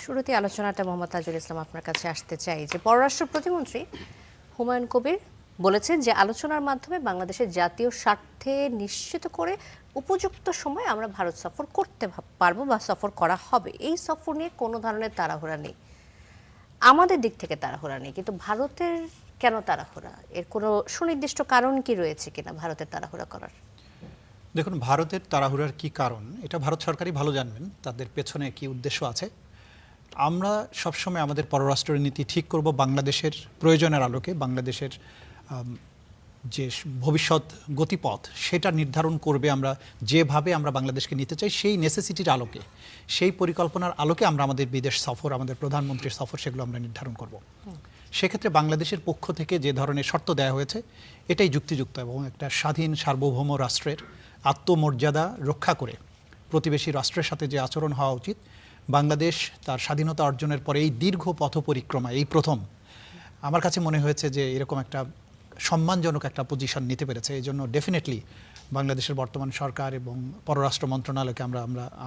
শুরুতে আলোচনাটা মোহাম্মদ তাজুল ইসলাম আপনার কাছে আসতে চাই যে পররাষ্ট্র প্রতিমন্ত্রী হুমায়ুন কবির বলেছেন যে আলোচনার মাধ্যমে বাংলাদেশের জাতীয় স্বার্থে নিশ্চিত করে উপযুক্ত সময় আমরা ভারত সফর করতে পারবো বা সফর করা হবে। এই সফর নিয়ে কোনো ধরনের তাড়াহুড়া নেই, আমাদের দিক থেকে তাড়াহুড়া নেই, কিন্তু ভারতের কেন তাড়াহুড়া? এর কোনো সুনির্দিষ্ট কারণ কি রয়েছে কিনা ভারতের তাড়াহুড়া করার? দেখুন, ভারতের তাড়াহুড়ার কি কারণ এটা ভারত সরকারই ভালো জানবেন, তাদের পেছনে কি উদ্দেশ্য আছে। আমরা সবসময় আমাদের পররাষ্ট্র নীতি ঠিক করব বাংলাদেশের প্রয়োজনের আলোকে, বাংলাদেশের যে ভবিষ্যৎ গতিপথ সেটা নির্ধারণ করবে। আমরা যেভাবে আমরা বাংলাদেশকে নিতে চাই সেই নেসেসিটির আলোকে, সেই পরিকল্পনার আলোকে আমরা আমাদের বিদেশ সফর, আমাদের প্রধানমন্ত্রীর সফর, সেগুলো আমরা নির্ধারণ করব। সেক্ষেত্রে বাংলাদেশের পক্ষ থেকে যে ধরনের শর্ত দেওয়া হয়েছে এটাই যুক্তিযুক্ত এবং একটা স্বাধীন সার্বভৌম রাষ্ট্রের আত্মমর্যাদা রক্ষা করে প্রতিবেশী রাষ্ট্রের সাথে যে আচরণ হওয়া উচিত। বাংলাদেশ তার স্বাধীনতা অর্জনের পরে এই দীর্ঘ পথ পরিক্রমা এই প্রথম আমার কাছে মনে হয়েছে যে এরকম একটা সম্মানজনক একটা পজিশন নিতে পেরেছে। এই জন্য ডেফিনেটলি বাংলাদেশের বর্তমান সরকার এবং পররাষ্ট্র মন্ত্রণালয়কে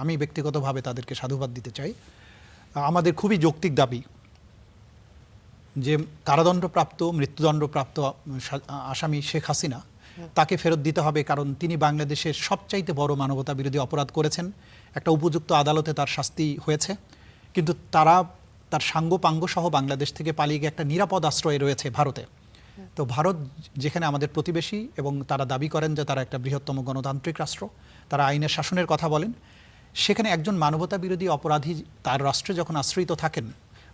আমি ব্যক্তিগতভাবে তাদেরকে সাধুবাদ দিতে চাই। আমাদের খুবই যৌক্তিক দাবি যে কারাদণ্ডপ্রাপ্ত মৃত্যুদণ্ডপ্রাপ্ত আসামি শেখ হাসিনা তাকে ফেরত দিতে হবে, কারণ তিনি বাংলাদেশের সবচাইতে বড় মানবতা বিরোধী অপরাধ করেছেন। একটা উপযুক্ত আদালতে তার শাস্তি হয়েছে, কিন্তু তার সাঙ্গপাঙ্গ সহ বাংলাদেশ থেকে পালিয়ে গিয়ে একটা নিরাপদ আশ্রয়ে রয়েছে ভারতে। তো ভারত যেখানে আমাদের প্রতিবেশী এবং তারা দাবি করেন যে তারা একটা বৃহত্তম গণতান্ত্রিক রাষ্ট্র, তারা আইনের শাসনের কথা বলেন, সেখানে একজন মানবতা বিরোধী অপরাধী তার রাষ্ট্রে যখন আশ্রিত থাকেন,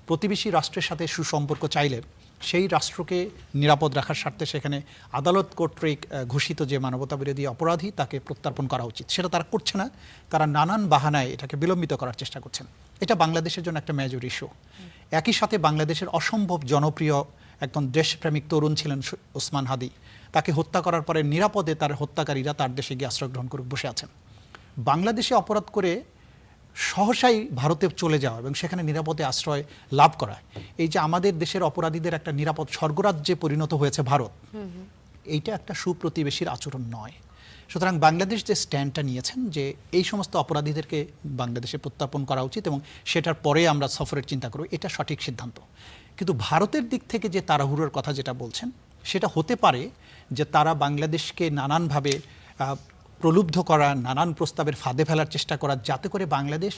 প্রতিবেশী রাষ্ট্রের সাথে সুসম্পর্ক চাইলে সেই রাষ্ট্রকে নিরাপদ রাখার স্বার্থে সেখানে আদালত কর্তৃক ঘোষিত যে মানবতা বিরোধী অপরাধী তাকে প্রত্যর্পণ করা উচিত। সেটা তারা করছে না, তারা নানান বাহানায় এটাকে বিলম্বিত করার চেষ্টা করছেন। এটা বাংলাদেশের জন্য একটা মেজর ইস্যু। একই সাথে বাংলাদেশের অসম্ভব জনপ্রিয় একজন দেশপ্রেমিক তরুণ ছিলেন ওসমান হাদি, তাকে হত্যা করার পরে নিরাপদে তার হত্যাকারীরা তার দেশে গিয়ে আশ্রয় গ্রহণ করে বসে আছেন। বাংলাদেশে অপরাধ করে সহসাই ভারতে চলে যাওয়া এবং সেখানে নিরাপদে আশ্রয় লাভ করা, এই যে আমাদের দেশের অপরাধীদের একটা নিরাপদ স্বর্গরাজ্যে পরিণত হয়েছে ভারত, এইটা একটা সুপ্রতিবেশীর আচরণ নয়। সুতরাং বাংলাদেশ যে স্ট্যান্ডটা নিয়েছেন যে এই সমস্ত অপরাধীদেরকে বাংলাদেশে প্রত্যর্পণ করা উচিত এবং সেটার পরে আমরা সফরের চিন্তা করব, এটা সঠিক সিদ্ধান্ত। কিন্তু ভারতের দিক থেকে যে তাড়াহুড়োর কথা যেটা বলছেন, সেটা হতে পারে যে তারা বাংলাদেশকে নানানভাবে প্রলুব্ধ করা, নানান প্রস্তাবের ফাঁদে ফেলার চেষ্টা করা, যাতে করে বাংলাদেশ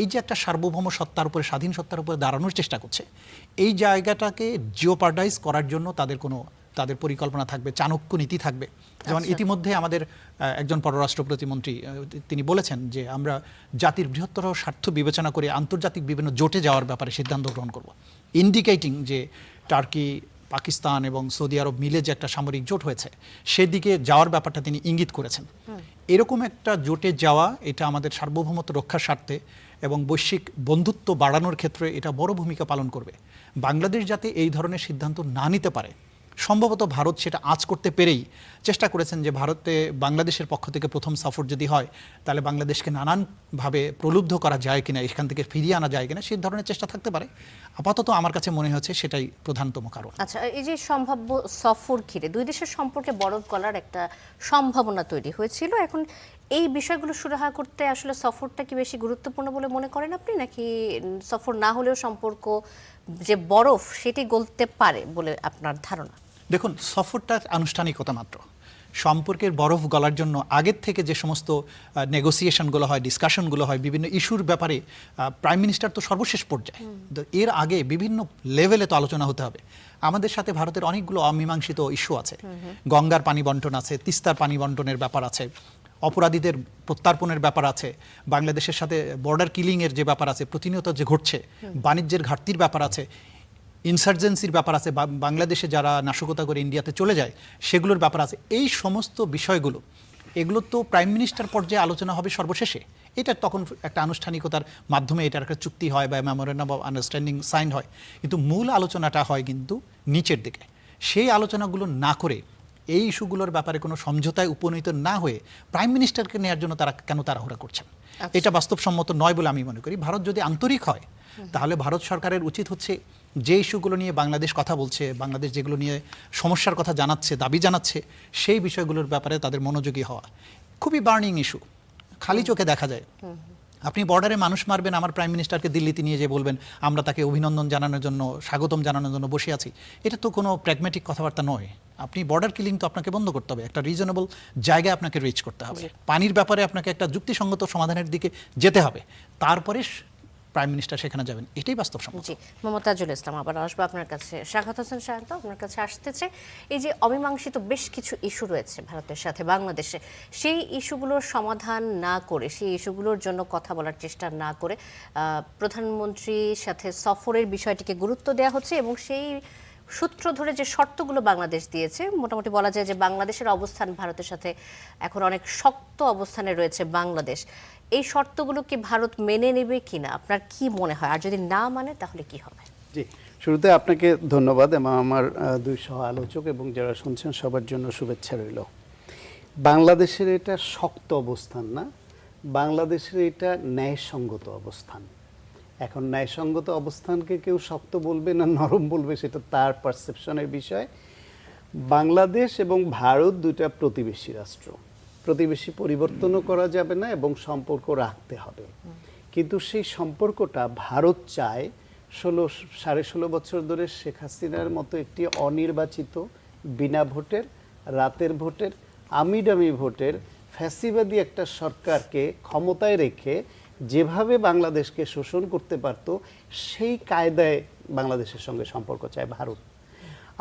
এই যে একটা সার্বভৌম সত্তার উপরে, স্বাধীন সত্তার উপরে দাঁড়ানোর চেষ্টা করছে, এই জায়গাটাকে জিওপার্ডাইজ করার জন্য তাদের পরিকল্পনা থাকবে, চাণক্য নীতি থাকবে। যেমন ইতিমধ্যে আমাদের একজন পররাষ্ট্র প্রতিমন্ত্রী তিনি বলেছেন যে আমরা জাতির বৃহত্তর স্বার্থ বিবেচনা করে আন্তর্জাতিক বিভিন্ন জোটে যাওয়ার ব্যাপারে সিদ্ধান্ত গ্রহণ করব, ইন্ডিকেটিং যে টার্কি, পাকিস্তান এবং সৌদি আরব মিলে যে একটা সামরিক জোট হয়েছে সেদিকে যাওয়ার ব্যাপারটা তিনি ইঙ্গিত করেছেন। এরকম একটা জোটে যাওয়া এটা আমাদের সার্বভৌমত্ব রক্ষার স্বার্থে এবং বৈশ্বিক বন্ধুত্ব বাড়ানোর ক্ষেত্রে এটা বড় ভূমিকা পালন করবে। বাংলাদেশ যাতে এই ধরনের সিদ্ধান্ত না নিতে পারে, সম্ভবত ভারত সেটা আঁচ করতে পেরেই চেষ্টা করেছেন যে ভারতে বাংলাদেশের পক্ষ থেকে প্রথম সফর যদি হয় তাহলে বাংলাদেশকে নানানভাবে প্রলুব্ধ করা যায় কিনা, এখান থেকে ফিরিয়ে আনা যায় কিনা, সেই ধরনের চেষ্টা থাকতে পারে। আপাতত আমার কাছে মনে হচ্ছে সেটাই প্রধানতম কারণ। আচ্ছা, এই যে সম্ভাব্য সফর ঘিরে দুই দেশের সম্পর্কে বরফ গলার একটা সম্ভাবনা তৈরি হয়েছিল, এখন এই বিষয়গুলো সুরাহা করতে আসলে সফরটা কি বেশি গুরুত্বপূর্ণ বলে মনে করেন আপনি, নাকি সফর না হলেও সম্পর্ক যে বরফ সেটি গলতে পারে বলে আপনার ধারণা? দেখুন, সফরটা আনুষ্ঠানিকতা মাত্র। সম্পর্কের বরফ গলার জন্য আগের থেকে যে সমস্ত নেগোসিয়েশনগুলো হয়, ডিসকাশনগুলো হয় বিভিন্ন ইস্যুর ব্যাপারে, প্রাইম মিনিস্টার তো সর্বশেষ পর্যায়ে, এর আগে বিভিন্ন লেভেলে তো আলোচনা হতে হবে। আমাদের সাথে ভারতের অনেকগুলো অমীমাংসিত ইস্যু আছে, গঙ্গার পানি বন্টন আছে, তিস্তার পানি বন্টনের ব্যাপার আছে, অপরাধীদের প্রত্যর্পণের ব্যাপার আছে, বাংলাদেশের সাথে বর্ডার কিলিংয়ের যে ব্যাপার আছে প্রতিনিয়ত যে ঘটছে, বাণিজ্যের ঘাটতির ব্যাপার আছে, ইনসার্জেন্সির ব্যাপার আছে, বাংলাদেশে যারা নাশকতা করে ইন্ডিয়াতে চলে যায় সেগুলোর ব্যাপার আছে। এই সমস্ত বিষয়গুলো এগুলো তো প্রাইম মিনিস্টার পর্যায়ে আলোচনা হবে সর্বশেষে। এটা তখন একটা আনুষ্ঠানিকতার মাধ্যমে এটার একটা চুক্তি হয় বা মেমোরেন্ডাম অফ আন্ডারস্ট্যান্ডিং সাইন হয়, কিন্তু মূল আলোচনাটা হয় কিন্তু নিচের দিকে। সেই আলোচনাগুলো না করে, এই ইস্যুগুলোর ব্যাপারে কোনো সমঝোতায় উপনীত না হয়ে প্রাইম মিনিস্টারকে নেওয়ার জন্য তারা কেন তাড়াহুড়া করছেন, এটা বাস্তবসম্মত নয় বলে আমি মনে করি। ভারত যদি আন্তরিক হয় তাহলে ভারত সরকারের উচিত হচ্ছে যে ইস্যুগুলো নিয়ে বাংলাদেশ কথা বলছে, বাংলাদেশ যেগুলো নিয়ে সমস্যার কথা জানাচ্ছে, দাবি জানাচ্ছে, সেই বিষয়গুলোর ব্যাপারে তাদের মনোযোগী হওয়া। খুবই বার্নিং ইস্যু, খালি চোখে দেখা যায়। আপনি বর্ডারে মানুষ মারবেন, আমার প্রাইম মিনিস্টারকে দিল্লিতে নিয়ে যেয়ে বলবেন আমরা তাকে অভিনন্দন জানানোর জন্য, স্বাগতম জানানোর জন্য বসে আছি। এটা তো কোনো প্র্যাগম্যাটিক কথাবার্তা নয়। আপনি বর্ডার কিলিং তো আপনাকে বন্ধ করতে হবে, একটা রিজনেবল জায়গায় আপনাকে রিচ করতে হবে। পানির ব্যাপারে আপনাকে একটা যুক্তিসঙ্গত সমাধানের দিকে যেতে হবে, তারপরে প্রাইম মিনিস্টার সেখানে যাবেন, এটাই বাস্তবসম্মত। জি, মোহাম্মদ তাজুল ইসলাম, আবার আসবো আপনার কাছে। শাহাদাত হোসেন শাহাদ, আপনার কাছে আসতেছে, এই যে অমীমাংসিত বেশ কিছু ইস্যু রয়েছে ভারতের সাথে বাংলাদেশে, সেই ইস্যুগুলোর সমাধান না করে, সেই ইস্যুগুলোর জন্য কথা বলার চেষ্টা না করে প্রধানমন্ত্রীর সাথে সফরের বিষয়টিকে গুরুত্ব দেওয়া হচ্ছে, এবং সেই সূত্র ধরে যে শর্তগুলো বাংলাদেশ দিয়েছে, মোটামুটি বলা যায় যে বাংলাদেশের অবস্থান ভারতের সাথে এখন অনেক শক্ত অবস্থানে রয়েছে বাংলাদেশ। এই শর্তগুলো কি ভারত মেনে নেবে কিনা, আপনার কি মনে হয়? আর যদি না মানে তাহলে কি হবে? জি, শুরুতে আপনাকে ধন্যবাদ এবং আমার দুই সহ আলোচক এবং যারা শুনছেন সবার জন্য শুভেচ্ছা রইল। বাংলাদেশের এটা শক্ত অবস্থান না, বাংলাদেশের এটা ন্যায়সঙ্গত অবস্থান। এখন ন্যায়সঙ্গত অবস্থানকে কেউ শক্ত বলবে না নরম বলবে, সেটা তার পারসেপশনের বিষয়। বাংলাদেশ এবং ভারত দুইটা প্রতিবেশী রাষ্ট্র, প্রতিবেশী পরিবর্তনও করা যাবে না এবং সম্পর্ক রাখতে হবে। কিন্তু সেই সম্পর্কটা ভারত চায় 16.5 বছর ধরে শেখ হাসিনার মতো একটি অনির্বাচিত, বিনা ভোটের, রাতের ভোটের, আমিডামি ভোটের ফ্যাসিবাদী একটা সরকারকে ক্ষমতায় রেখে যেভাবে বাংলাদেশকে শোষণ করতে পারত, সেই কায়দায় বাংলাদেশের সঙ্গে সম্পর্ক চায় ভারত।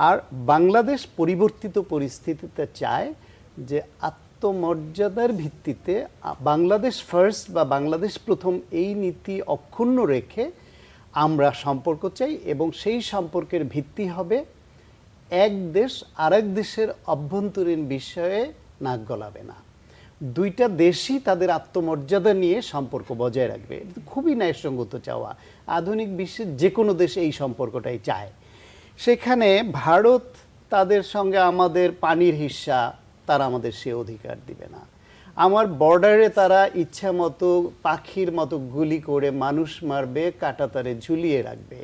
আর বাংলাদেশ পরিবর্তিত পরিস্থিতিতে চায় যে আত্মমর্যাদার ভিত্তিতে বাংলাদেশ ফার্স্ট বা বাংলাদেশ প্রথম এই নীতি অক্ষুণ্ণ রেখে আমরা সম্পর্ক চাই, এবং সেই সম্পর্কের ভিত্তি হবে এক দেশ আরেক দেশের অভ্যন্তরীণ বিষয়ে নাক গলাবে না, দুইটা দেশই তাদের আত্মমর্যাদা নিয়ে সম্পর্ক বজায় রাখবে। এটা খুবই ন্যায়সঙ্গত চাওয়া, আধুনিক বিশ্বের যে কোনো দেশ এই সম্পর্কটাই চায়। সেখানে ভারত তাদের সঙ্গে আমাদের পানির হিস্সা, তারা আমাদের সে অধিকার দিবে না। আমার বর্ডারে তারা ইচ্ছা মতো পাখির মতো গুলি করে মানুষ মারবে, কাঁটাতারে ঝুলিয়ে রাখবে।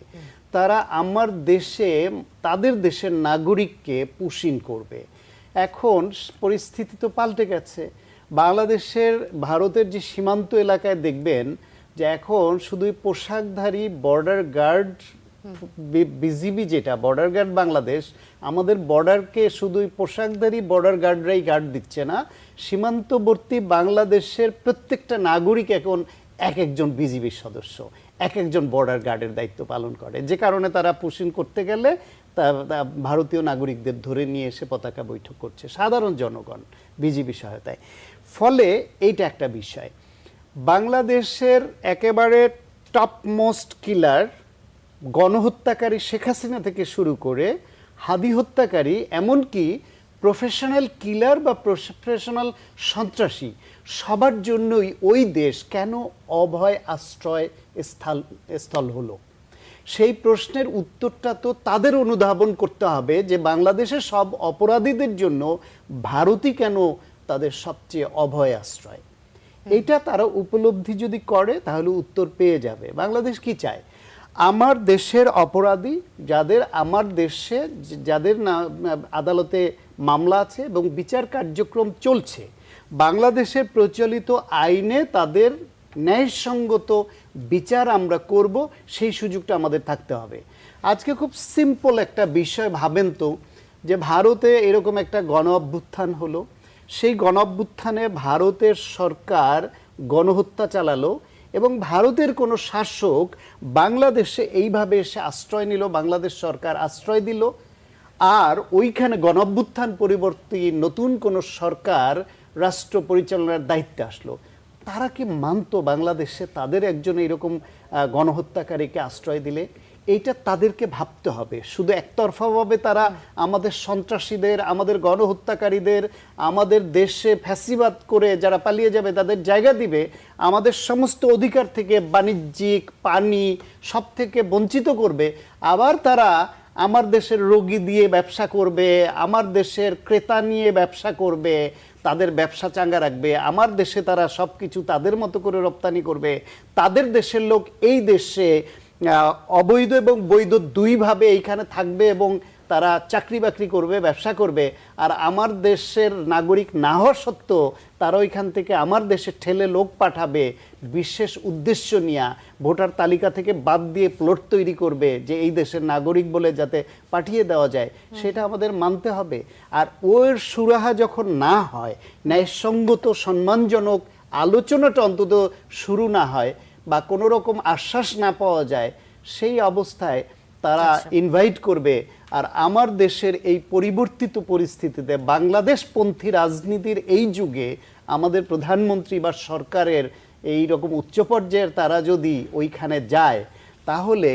তারা আমার দেশে তাদের দেশের নাগরিককে পুশিন করবে। এখন পরিস্থিতি তো পাল্টে গেছে। বাংলাদেশের ভারতের যে সীমান্ত এলাকায় দেখবেন যে এখন শুধুই পোশাকধারী বর্ডার গার্ড, বিজিবি যেটা বর্ডার গার্ড বাংলাদেশ, আমাদের বর্ডারকে শুধুই পোশাকধারী বর্ডার গার্ডরাই গার্ড দিচ্ছে না, সীমান্তবর্তী বাংলাদেশের প্রত্যেকটা নাগরিক এখন এক একজন বিজিবির সদস্য, এক একজন বর্ডার গার্ডের দায়িত্ব পালন করে। যে কারণে তারা পুশিং করতে গেলে ভারতীয় নাগরিকদের ধরে নিয়ে এসে পতাকা বৈঠক করছে সাধারণ জনগণ বিজিবি সহায়তায়। ফলে এইটা একটা বিষয়। বাংলাদেশের একেবারে টপ মোস্ট কিলার, গণহত্যাকারী শেখ হাসিনা থেকে শুরু করে হাদি হত্যাকারী, এমনকি প্রফেশনাল কিলার বা প্রফেশনাল সন্ত্রাসী, সবার জন্যই ওই দেশ কেন অভয় আশ্রয় স্থল হলো, সেই প্রশ্নের উত্তরটা তো তাদের অনুধাবন করতে হবে যে বাংলাদেশের সব অপরাধীদের জন্য ভারতই কেন তাদের সবচেয়ে অভয় আশ্রয়। এটা তারা উপলব্ধি যদি করে তাহলে উত্তর পেয়ে যাবে। বাংলাদেশ কি চায়? আমার দেশের অপরাধী যাদের, আমার দেশে যাদের না আদালতে মামলা আছে এবং বিচার কার্যক্রম চলছে, বাংলাদেশের প্রচলিত আইনে তাদের ন্যায়সঙ্গত বিচার আমরা করব, সেই সুযোগটা আমাদের থাকতে হবে। আজকে খুব সিম্পল একটা বিষয় ভাবেন তো, যে ভারতে এরকম একটা গণ অভ্যুত্থান হলো, সেই গণ অভ্যুত্থানে ভারতের সরকার গণহত্যা চালালো এবং ভারতের কোনো শাসক বাংলাদেশে এইভাবে এসে আশ্রয় নিল, বাংলাদেশ সরকার আশ্রয় দিল, আর ওইখানে গণ অভ্যুত্থান পরিবর্তে নতুন কোনো সরকার রাষ্ট্র পরিচালনার দায়িত্বে আসলো, তারা কি মানতো বাংলাদেশে তাদের একজন এরকম গণহত্যাকারীকে আশ্রয় দিলে? এইটা তাদেরকে ভাবতে হবে। শুধু একতরফাভাবে তারা আমাদের সন্ত্রাসীদের, আমাদের গণহত্যাকারীদের, আমাদের দেশে ফ্যাসিবাদ করে যারা পালিয়ে যাবে তাদের জায়গা দিবে, আমাদের সমস্ত অধিকার থেকে বাণিজ্যিক, পানি সব থেকে বঞ্চিত করবে, আবার তারা আমার দেশের রোগী দিয়ে ব্যবসা করবে, আমার দেশের ক্রেতা নিয়ে ব্যবসা করবে, তাদের ব্যবসা চাঙ্গা রাখবে, আমার দেশে তারা সব কিছু তাদের মতো করে রপ্তানি করবে, তাদের দেশের লোক এই দেশে অবৈধ এবং বৈধ দুইভাবে এইখানে থাকবে এবং তারা চাকরি বাকরি করবে, ব্যবসা করবে, আর আমার দেশের নাগরিক না হওয়া সত্ত্বেও তারা ওইখান থেকে আমার দেশে ঠেলে লোক পাঠাবে বিশেষ উদ্দেশ্য নিয়ে, ভোটার তালিকা থেকে বাদ দিয়ে প্লট তৈরি করবে যে এই দেশের নাগরিক বলে যাতে পাঠিয়ে দেওয়া যায়, সেটা আমাদের মানতে হবে। আর ওর সুরাহা যখন না হয়, ন্যায়সঙ্গত সম্মানজনক আলোচনাটা অন্তত শুরু না হয় বা কোনো রকম আশ্বাস না পাওয়া যায়, সেই অবস্থায় তারা ইনভাইট করবে। আর আমার দেশের এই পরিবর্তিত পরিস্থিতিতে বাংলাদেশপন্থী রাজনীতির এই যুগে আমাদের প্রধানমন্ত্রী বা সরকারের এই রকম উচ্চ পর্যায়ের তারা যদি ওইখানে যায়, তাহলে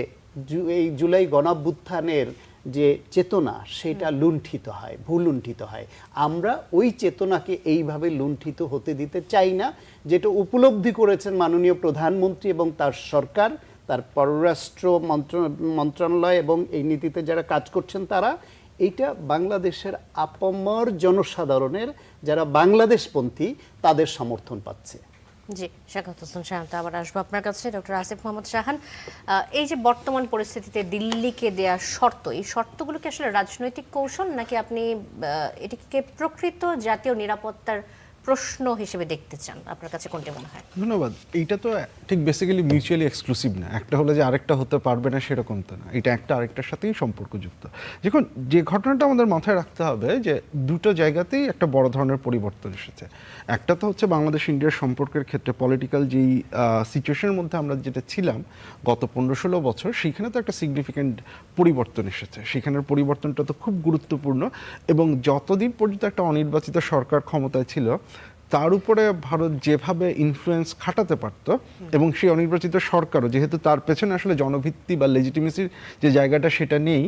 এই জুলাই গণঅভ্যুত্থানের যে চেতনা সেটা লুণ্ঠিত হয়, ভূলুণ্ঠিত হয়। আমরা ওই চেতনাকে এইভাবে লুণ্ঠিত হতে দিতে চাই না, যেটা উপলব্ধি করেছেন মাননীয় প্রধানমন্ত্রী এবং তার সরকার, তার পররাষ্ট্র মন্ত্রণালয় এবং এই নীতিতে যারা কাজ করছেন তারা। এইটা বাংলাদেশের আপামর জনসাধারণের যারা বাংলাদেশপন্থী তাদের সমর্থন পাচ্ছে। জি, শাহাদাত হোসেন শাহান্ত, আবার আসবো আপনার কাছে। ডক্টর আসিফ মোহাম্মদ শাহান, এই যে বর্তমান পরিস্থিতিতে দিল্লিকে দেয়া শর্ত, এই শর্তগুলো কি আসলে রাজনৈতিক কৌশল, নাকি আপনি এটিকে প্রকৃত জাতীয় নিরাপত্তার প্রশ্ন হিসেবে দেখতে চান? আপনার কাছে কোনটি মনে হয়? ধন্যবাদ। এইটা তো ঠিক বেসিক্যালি মিউচুয়ালি এক্সক্লুসিভ না, একটা হলে যে আরেকটা হতে পারবে না সেরকম তো না, এটা একটা আরেকটার সাথেই সম্পর্কযুক্ত। দেখুন, যে ঘটনাটা আমাদের মাথায় রাখতে হবে যে দুটো জায়গাতেই একটা বড় ধরনের পরিবর্তন এসেছে। একটা তো হচ্ছে বাংলাদেশ ইন্ডিয়ার সম্পর্কের ক্ষেত্রে পলিটিক্যাল যেই সিচুয়েশনের মধ্যে আমরা যেটা ছিলাম গত 15-16 বছর, সেখানে তো একটা সিগনিফিক্যান্ট পরিবর্তন এসেছে। সেখানের পরিবর্তনটা তো খুব গুরুত্বপূর্ণ, এবং যতদিন পর্যন্ত একটা অনির্বাচিত সরকার ক্ষমতায় ছিল তার উপরে ভারত যেভাবে ইনফ্লুয়েন্স খাটাতে পারত, এবং সেই অনির্বাচিত সরকারও যেহেতু তার পেছনে আসলে জনভিত্তি বা লেজিটিমেসির যে জায়গাটা সেটা নেই,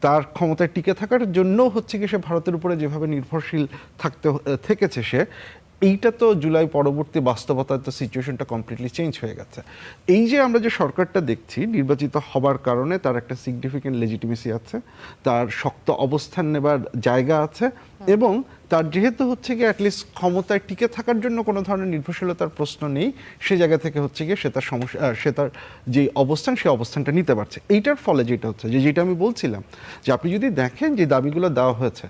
তার ক্ষমতায় টিকে থাকার জন্য হচ্ছে কি সে ভারতের উপরে যেভাবে নির্ভরশীল থেকেছে সে, এইটা তো জুলাই পরবর্তী বাস্তবতায় তো সিচুয়েশনটা কমপ্লিটলি চেঞ্জ হয়ে গেছে। এই যে আমরা যে সরকারটা দেখছি নির্বাচিত হবার কারণে তার একটা সিগনিফিক্যান্ট লেজিটিমেসি আছে, তার শক্ত অবস্থান নেবার জায়গা আছে, এবং তার যেহেতু হচ্ছে গিয়ে অ্যাটলিস্ট ক্ষমতায় টিকে থাকার জন্য কোনো ধরনের নির্ভরশীলতার প্রশ্ন নেই, সে জায়গা থেকে হচ্ছে গিয়ে সে তার সমস্যা, সে তার যে অবস্থান সেই অবস্থানটা নিতে পারছে। এইটার ফলে যেটা হচ্ছে যেটা আমি বলছিলাম যে আপনি যদি দেখেন যে দাবিগুলো দেওয়া হয়েছে,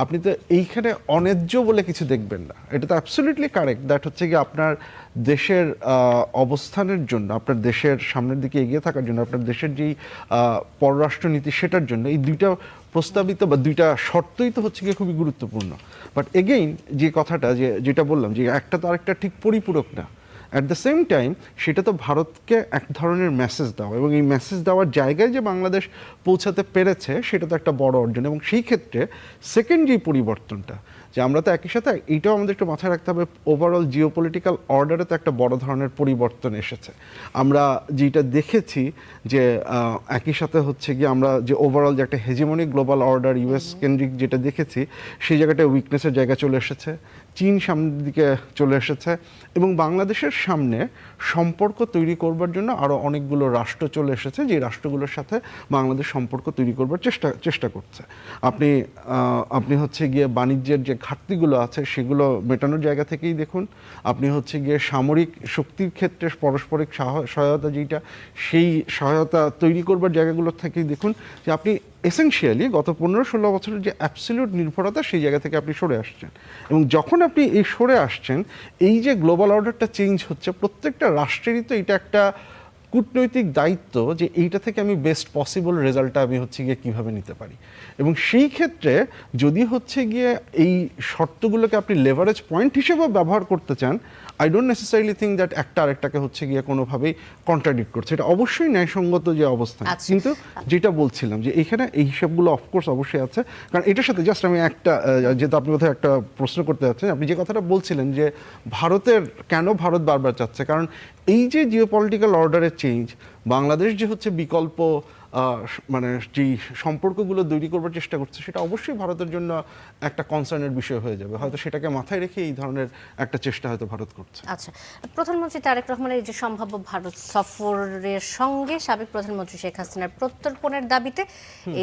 আপনি তো এইখানে অন্যায্য বলে কিছু দেখবেন না। এটা তো অ্যাবসলিউটলি কারেক্ট দ্যাট হচ্ছে কি আপনার দেশের অবস্থানের জন্য, আপনার দেশের সামনের দিকে এগিয়ে থাকার জন্য, আপনার দেশের যেই পররাষ্ট্রনীতি সেটার জন্য এই দুইটা প্রস্তাবিত বা দুইটা শর্তই তো হচ্ছে গিয়ে খুবই গুরুত্বপূর্ণ। বাট এগেইন যে কথাটা যেটা বললাম যে একটা তো আরেকটা ঠিক পরিপূরক না। অ্যাট দ্য সেম টাইম সেটা তো ভারতকে এক ধরনের মেসেজ দেওয়া, এবং এই মেসেজ দেওয়ার জায়গায় যে বাংলাদেশ পৌঁছাতে পেরেছে সেটা তো একটা বড় অর্জন। এবং সেই ক্ষেত্রে সেকেন্ড যে পরিবর্তনটা, যে আমরা তো একই সাথে এইটাও আমাদের একটু মাথায় রাখতে হবে, ওভারঅল জিওপলিটিক্যাল অর্ডারে তো একটা বড় ধরনের পরিবর্তন এসেছে। আমরা যেটা দেখেছি যে একই সাথে হচ্ছে গিয়ে আমরা যে ওভারঅল যে একটা হেজিমনিক গ্লোবাল অর্ডার ইউএস কেন্দ্রিক যেটা দেখেছি, সেই জায়গাটায় উইকনেসের জায়গা চলে এসেছে, চীন সামনের দিকে চলে এসেছে, এবং বাংলাদেশের সামনে সম্পর্ক তৈরি করবার জন্য আরও অনেকগুলো রাষ্ট্র চলে এসেছে, যে রাষ্ট্রগুলোর সাথে বাংলাদেশ সম্পর্ক তৈরি করবার চেষ্টা করছে। আপনি হচ্ছে গিয়ে বাণিজ্যের যে ঘাটতিগুলো আছে সেগুলো মেটানোর জায়গা থেকেই দেখুন, আপনি হচ্ছে গিয়ে সামরিক শক্তির ক্ষেত্রে পারস্পরিক সহায়তা যেটা, সেই সহায়তা তৈরি করবার জায়গাগুলো থেকেই দেখুন যে আপনি এসেনশিয়ালি গত 15-16 বছরের যে অ্যাবসলিউট নির্ভরতা সেই জায়গা থেকে আপনি সরে আসছেন। এবং যখন আপনি এই সরে আসছেন, এই যে গ্লোবাল অর্ডারটা চেঞ্জ হচ্ছে, প্রত্যেকটা রাষ্ট্রেরই তো এটা একটা কূটনৈতিক দায়িত্ব যে এইটা থেকে আমি বেস্ট পসিবল রেজাল্টটা আমি হচ্ছে গিয়ে কীভাবে নিতে পারি। এবং সেই ক্ষেত্রে যদি হচ্ছে গিয়ে এই শর্তগুলোকে আপনি লেভারেজ পয়েন্ট হিসেবে ব্যবহার করতে চান, I don't necessarily think that একটা আরেকটাকে হচ্ছে গিয়ে কোনোভাবেই কন্ট্রাডিক্ট করছে। এটা অবশ্যই ন্যায়সঙ্গত যে অবস্থান, কিন্তু যেটা বলছিলাম যে এইখানে এই হিসাবগুলো অফকোর্স অবশ্যই আছে। কারণ এটার সাথে জাস্ট আমি একটা, যেহেতু আপনি বোধহয় একটা প্রশ্ন করতে যাচ্ছেন, আপনি যে কথাটা বলছিলেন যে কেন ভারত বারবার চাচ্ছে, কারণ এই যে জিওপলিটিক্যাল অর্ডারের চেঞ্জ, বাংলাদেশ যে হচ্ছে বিকল্প মানে যেই সম্পর্কগুলো তৈরি করবার চেষ্টা করছে, সেটা অবশ্যই ভারতের জন্য একটা কনসার্নের বিষয় হয়ে যাবে। হয়তো সেটাকে মাথায় রেখে এই ধরনের একটা চেষ্টা হয়তো ভারত করছে। আচ্ছা, প্রধানমন্ত্রী তারেক রহমানের এই যে সম্ভাব্য ভারত সফরের সঙ্গে সাবেক প্রধানমন্ত্রী শেখ হাসিনার প্রত্যর্পণের দাবিতে,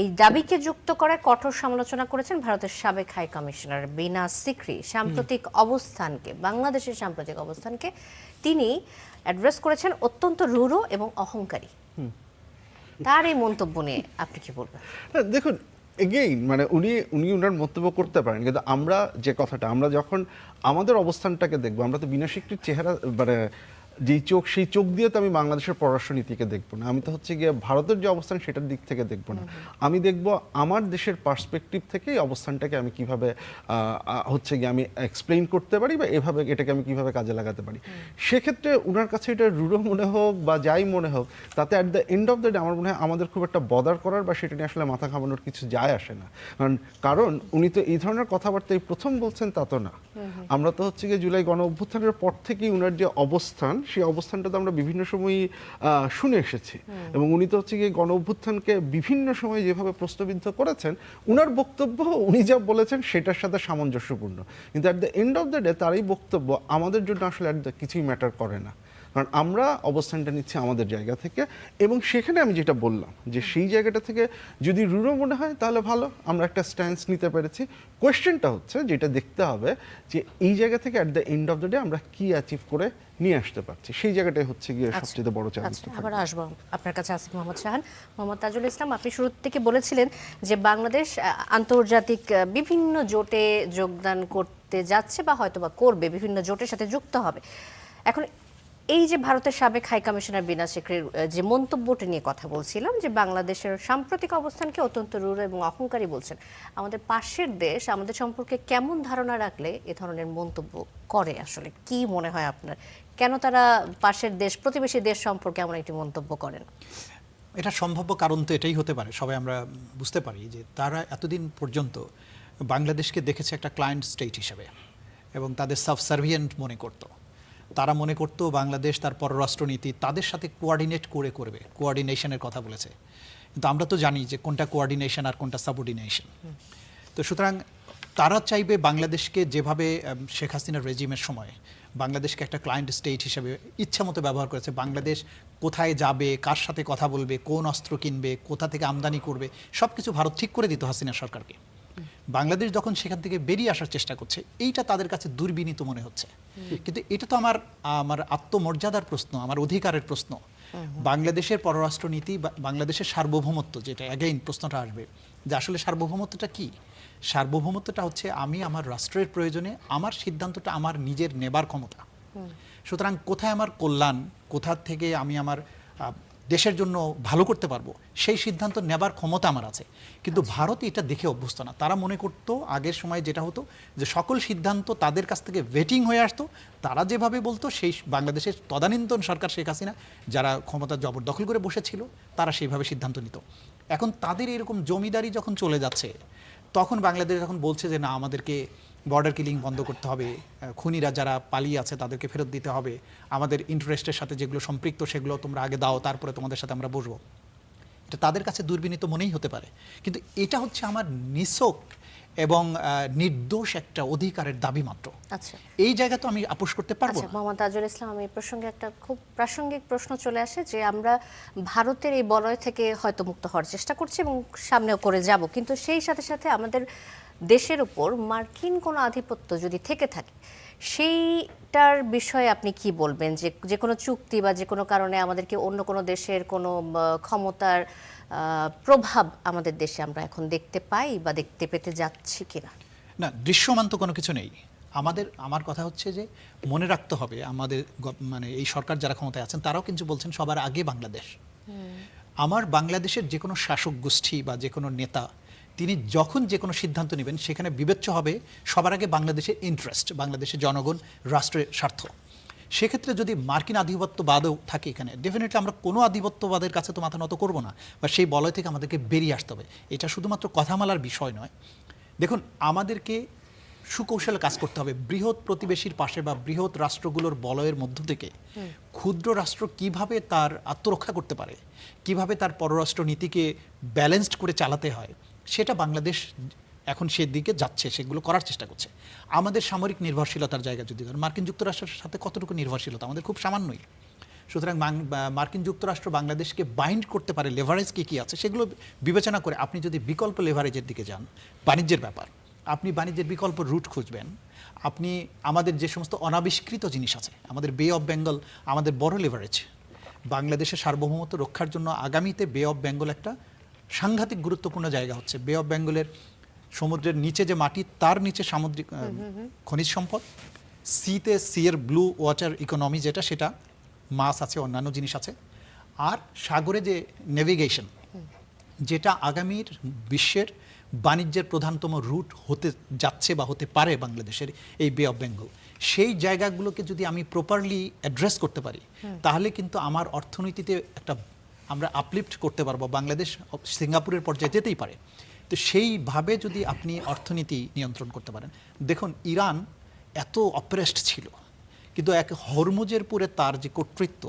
এই দাবিকে যুক্ত করে কঠোর সমালোচনা করেছেন ভারতের সাবেক হাই কমিশনার বিনা সিকরি। সাম্প্রতিক অবস্থানকে, বাংলাদেশের সাম্প্রতিক অবস্থানকে তিনি অ্যাড্রেস করেছেন অত্যন্ত রূঢ় এবং অহংকারী। তার এই মন্তব্য নিয়ে আপনি কি বলবেন? দেখুন, এগেইন মানে উনি ওনার মন্তব্য করতে পারেন, কিন্তু আমরা যে কথাটা, আমরা যখন আমাদের অবস্থানটাকে দেখবো, আমরা তো বিনা স্বীকৃতির চেহারা মানে যেই চোখ, সেই চোখ দিয়ে তো আমি বাংলাদেশের পররাষ্ট্র নীতিকে দেখবো না। আমি তো হচ্ছে গিয়ে ভারতের যে অবস্থান সেটার দিক থেকে দেখবো না, আমি দেখবো আমার দেশের পার্সপেক্টিভ থেকে এই অবস্থানটাকে আমি কিভাবে হচ্ছে গিয়ে আমি এক্সপ্লেইন করতে পারি, বা এভাবে এটাকে আমি কিভাবে কাজে লাগাতে পারি। সেক্ষেত্রে ওনার কাছে এটা রূঢ় মনে হোক বা যাই মনে হোক, তাতে at the end of the day আমার মনে হয় আমাদের খুব একটা বদার করার বা সেটা নিয়ে আসলে মাথা ঘামানোর কিছু যায় আসে না। কারণ উনি তো এই ধরনের কথাবার্তা এই প্রথম বলছেন তা তো না। আমরা তো হচ্ছে গিয়ে জুলাই গণ অভ্যুত্থানের পর থেকেই উনার যে অবস্থান, সেই অবস্থানটা তো আমরা বিভিন্ন সময়ই শুনে এসেছি, এবং উনি তো হচ্ছে গিয়ে গণ অভ্যুত্থানকে বিভিন্ন সময় যেভাবে প্রশ্নবিদ্ধ করেছেন, উনার বক্তব্য উনি যা বলেছেন সেটার সাথে সামঞ্জস্যপূর্ণ, কিন্তু at the end of the day তার এই বক্তব্য আমাদের জন্য আসলে কিছুই ম্যাটার করে না। কারণ আমরা অবস্থানটা নিচ্ছি আমাদের জায়গা থেকে, এবং সেখানে আমি যেটা বললাম যে সেই জায়গাটা থেকে যদি রূঢ় মনে হয় তাহলে ভালো, আমরা একটা স্ট্যান্স নিতে পেরেছি। কোয়েশ্চেনটা হচ্ছে যেটা দেখতে হবে যে এই জায়গা থেকে at the end of the day আমরা কি অ্যাচিভ করে নিয়ে আসতে পারছি, সেই জায়গাটাই হচ্ছে গিয়ে সবচেয়ে বড় চ্যালেঞ্জ। আবার আসবো আপনার কাছে আসিফ মোহাম্মদ শাহান। মোহাম্মদ তাজুল ইসলাম, আপনি শুরু থেকে বলেছিলেন যে বাংলাদেশ আন্তর্জাতিক বিভিন্ন জোটে যোগদান করতে যাচ্ছে বা হয়তো বা করবে, বিভিন্ন জোটের সাথে যুক্ত হবে। এখন এই যে ভারতের সাবেক হাই কমিশনার বিনা শেখরের যে মন্তব্যটি নিয়ে কথা বলছিলাম, যে বাংলাদেশের সাম্প্রতিক অবস্থানকে অত্যন্ত রূঢ় এবং অহংকারী বলছেন, আমাদের পাশের দেশ আমাদের সম্পর্কে কেমন ধারণা রাখলে এ ধরনের মন্তব্য করে? আসলে কি মনে হয় আপনার, কেন তারা পাশের দেশ, প্রতিবেশী দেশ সম্পর্কে এমন একটি মন্তব্য করেন? এটা সম্ভাব্য কারণ তো এটাই হতে পারে, সবাই আমরা বুঝতে পারি যে তারা এতদিন পর্যন্ত বাংলাদেশকে দেখেছে একটা ক্লায়েন্ট স্টেট হিসেবে এবং তাদের সাবসার্ভিয়েন্ট মনে করতো। তারা মনে করতো বাংলাদেশ তার পররাষ্ট্রনীতি তাদের সাথে কোঅর্ডিনেট করে করবে, কোঅর্ডিনেশনের কথা বলেছে। কিন্তু আমরা তো জানি যে কোনটা কোঅর্ডিনেশন আর কোনটা সাবঅর্ডিনেশন। তো সুতরাং তারা চাইবে বাংলাদেশকে যেভাবে শেখ হাসিনার রেজিমের সময় বাংলাদেশকে একটা ক্লায়েন্ট স্টেট হিসেবে ইচ্ছা মতো ব্যবহার করেছে, বাংলাদেশ কোথায় যাবে, কার সাথে কথা বলবে, কোন অস্ত্র কিনবে, কোথা থেকে আমদানি করবে, সব কিছু ভারত ঠিক করে দিত হাসিনা সরকারকে। বাংলাদেশ যখন সেখান থেকে বেরিয়ে আসার চেষ্টা করছে, এইটা তাদের কাছে দুর্বিনীত মনে হচ্ছে। কিন্তু এটা তো আমার আত্মমর্যাদার প্রশ্ন, আমার অধিকারের প্রশ্ন। বাংলাদেশের পররাষ্ট্রনীতি, বাংলাদেশের সার্বভৌমত্ব, যেটা অ্যাগেইন প্রশ্নটা আসবে যে আসলে সার্বভৌমত্বটা কি। সার্বভৌমত্বটা হচ্ছে আমি আমার রাষ্ট্রের প্রয়োজনে আমার সিদ্ধান্তটা আমার নিজের নেবার ক্ষমতা। সুতরাং কোথায় আমার কল্যাণ, কোথা থেকে আমি আমার দেশের জন্য ভালো করতে পারবো, সেই সিদ্ধান্ত নেবার ক্ষমতা আমার আছে। কিন্তু ভারত এটা দেখে অভ্যস্ত না। তারা মনে করতো আগের সময় যেটা হতো যে সকল সিদ্ধান্ত তাদের কাছ থেকে ভেটিং হয়ে আসতো, তারা যেভাবে বলতো সেই বাংলাদেশের তদানীন্তন সরকার শেখ হাসিনা যারা ক্ষমতা জবরদখল করে বসেছিল তারা সেইভাবে সিদ্ধান্ত নিত। এখন তাদের এরকম জমিদারি যখন চলে যাচ্ছে, তখন বাংলাদেশ যখন বলছে যে না, আমাদেরকে বর্ডার কিলিং বন্ধ করতে হবে, খুনিরা যারা পালিয়ে আছে তাদেরকে ফেরত দিতে হবে, আমাদের ইন্টারেস্টের সাথে যেগুলো সম্পৃক্ত সেগুলো তোমরা আগে দাও, তারপরে তোমাদের সাথে আমরা বসবো, এটা তাদের কাছে দুর্বিনীত মনেই হতে পারে। কিন্তু এটা হচ্ছে আমার নিছক এবং নির্দোষ একটা অধিকারের দাবি মাত্র। আচ্ছা, এই জায়গা তো আমি আপোষ করতে পারবো না। মোহাম্মদ তাজুল ইসলাম, আমি এই প্রসঙ্গে একটা খুব প্রাসঙ্গিক প্রশ্ন চলে আসে যে আমরা ভারতের এই বলয় থেকে হয়তো মুক্ত হওয়ার চেষ্টা করছি এবং সামনেও করে যাব, কিন্তু সেই সাথে সাথে আমাদের দেশের উপর মার্কিন কোনো আধিপত্য যদি থেকে থাকে, সেইটার বিষয়ে আপনি কি বলবেন? যে কোনো চুক্তি বা যে কোনো কারণে আমাদেরকে অন্য কোনো দেশের কোনো ক্ষমতার প্রভাব আমাদের দেশে আমরা এখন দেখতে পাই বা দেখতে পেতে যাচ্ছি কিনা? না, দৃশ্যমান তো কোনো কিছু নেই। আমার কথা হচ্ছে যে মনে রাখতে হবে আমাদের মানে এই সরকার যারা ক্ষমতায় আছেন তারাও কিন্তু বলছেন সবার আগে বাংলাদেশ। আমার বাংলাদেশের যে কোনো শাসক গোষ্ঠী বা যে কোনো নেতা তিনি যখন যে কোনো সিদ্ধান্ত নেবেন সেখানে বিবেচ্য হবে সবার আগে বাংলাদেশের ইন্টারেস্ট, বাংলাদেশের জনগণ, রাষ্ট্রের স্বার্থ। সেক্ষেত্রে যদি মার্কিন আধিপত্যবাদও থাকে এখানে, ডেফিনেটলি আমরা কোনো আধিপত্যবাদের কাছে তো মাথা নত করবো না, বা সেই বলয় থেকে আমাদেরকে বেরিয়ে আসতে হবে। এটা শুধুমাত্র কথামালার বিষয় নয়। দেখুন, আমাদেরকে সুকৌশলে কাজ করতে হবে। বৃহৎ প্রতিবেশীর পাশে বা বৃহৎ রাষ্ট্রগুলোর বলয়ের মধ্য থেকে ক্ষুদ্র রাষ্ট্র কিভাবে তার আত্মরক্ষা করতে পারে, কিভাবে তার পররাষ্ট্র নীতিকে ব্যালেন্সড করে চালাতে হয়, সেটা বাংলাদেশ এখন সেদিকে যাচ্ছে, সেগুলো করার চেষ্টা করছে। আমাদের সামরিক নির্ভরশীলতার জায়গা যদি ধরেন, মার্কিন যুক্তরাষ্ট্রের সাথে কতটুকু নির্ভরশীলতা আমাদের খুব সামান্যই। সুতরাং মার্কিন যুক্তরাষ্ট্র বাংলাদেশকে বাইন্ড করতে পারে, লেভারেজ কী আছে সেগুলো বিবেচনা করে আপনি যদি বিকল্প লেভারেজের দিকে যান, বাণিজ্যের ব্যাপার, আপনি বাণিজ্যের বিকল্প রুট খুঁজবেন। আপনি আমাদের যে সমস্ত অনাবিষ্কৃত জিনিস আছে, আমাদের বে অফ বেঙ্গল আমাদের বড় লেভারেজ। বাংলাদেশের সার্বভৌমত্ব রক্ষার জন্য আগামীতে বে অফ বেঙ্গল একটা সাংঘাতিক গুরুত্বপূর্ণ জায়গা হচ্ছে বে অফ বেঙ্গলের সমুদ্রের নিচে যে মাটি, তার নিচে সামুদ্রিক খনিজ সম্পদ, সিতে সিয়ের ব্লু ওয়াটার ইকোনমি যেটা, সেটা মাছ আছে, অন্যান্য জিনিস আছে, আর সাগরে যে নেভিগেশন, যেটা আগামীর বিশ্বের বাণিজ্যের প্রধানতম রুট হতে যাচ্ছে বা হতে পারে বাংলাদেশের এই বে অফ বেঙ্গল, সেই জায়গাগুলোকে যদি আমি প্রপারলি অ্যাড্রেস করতে পারি, তাহলে কিন্তু আমার অর্থনীতিতে একটা আমরা আপলিফ্ট করতে পারবো। বাংলাদেশ সিঙ্গাপুরের পর্যায়ে যেতেই পারে। তো সেইভাবে যদি আপনি অর্থনীতি নিয়ন্ত্রণ করতে পারেন, দেখুন ইরান এত অপ্রেসড ছিল, কিন্তু এক হরমুজের পুরে তার যে কর্তৃত্ব,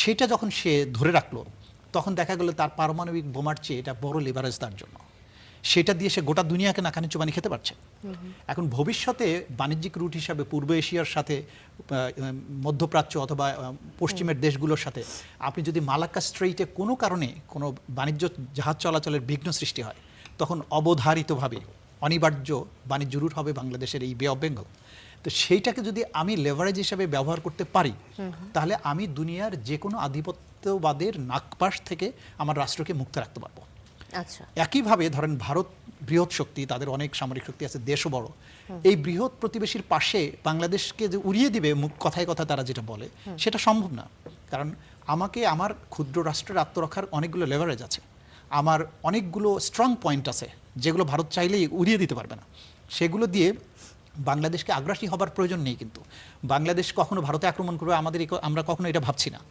সেটা যখন সে ধরে রাখলো, তখন দেখা গেল তার পারমাণবিক বোমার চেয়ে এটা বড় লিভারেজ তার জন্য। সেটা দিয়ে সে গোটা দুনিয়াকে নাকানি চুবানি খেতে পারছে। এখন ভবিষ্যতে বাণিজ্যিক রুট হিসাবে পূর্ব এশিয়ার সাথে, মধ্যপ্রাচ্য অথবা পশ্চিমের দেশগুলোর সাথে আপনি যদি মালাক্কা স্ট্রেইটে কোনো কারণে কোনো বাণিজ্য জাহাজ চলাচলের বিঘ্ন সৃষ্টি হয়, তখন অবধারিতভাবে অনিবার্য বাণিজ্য রুট হবে বাংলাদেশের এই বে অফ বেঙ্গল। তো সেইটাকে যদি আমি লেভারেজ হিসাবে ব্যবহার করতে পারি, তাহলে আমি দুনিয়ার যে কোনো আধিপত্যবাদের নাকপাশ থেকে আমার রাষ্ট্রকে মুক্ত রাখতে পারবো। আচ্ছা, একইভাবে ধরেন ভারত বৃহৎ শক্তি, তাদের অনেক সামরিক শক্তি আছে, দেশও বড়। এই বৃহৎ প্রতিবেশীর পাশে বাংলাদেশকে যে উড়িয়ে দিবে কথায় কথা তারা যেটা বলে, সেটা সম্ভব না। কারণ আমাকে আমার ক্ষুদ্র রাষ্ট্রের আত্মরক্ষার অনেকগুলো লেভারেজ আছে, আমার অনেকগুলো স্ট্রং পয়েন্ট আছে, যেগুলো ভারত চাইলেই উড়িয়ে দিতে পারবে না। সেগুলো দিয়ে বাংলাদেশকে আগ্রাসী হবার প্রয়োজন নেই। কিন্তু বাংলাদেশ কখনো ভারতে আক্রমণ করবে আমরা কখনো এটা ভাবছি না।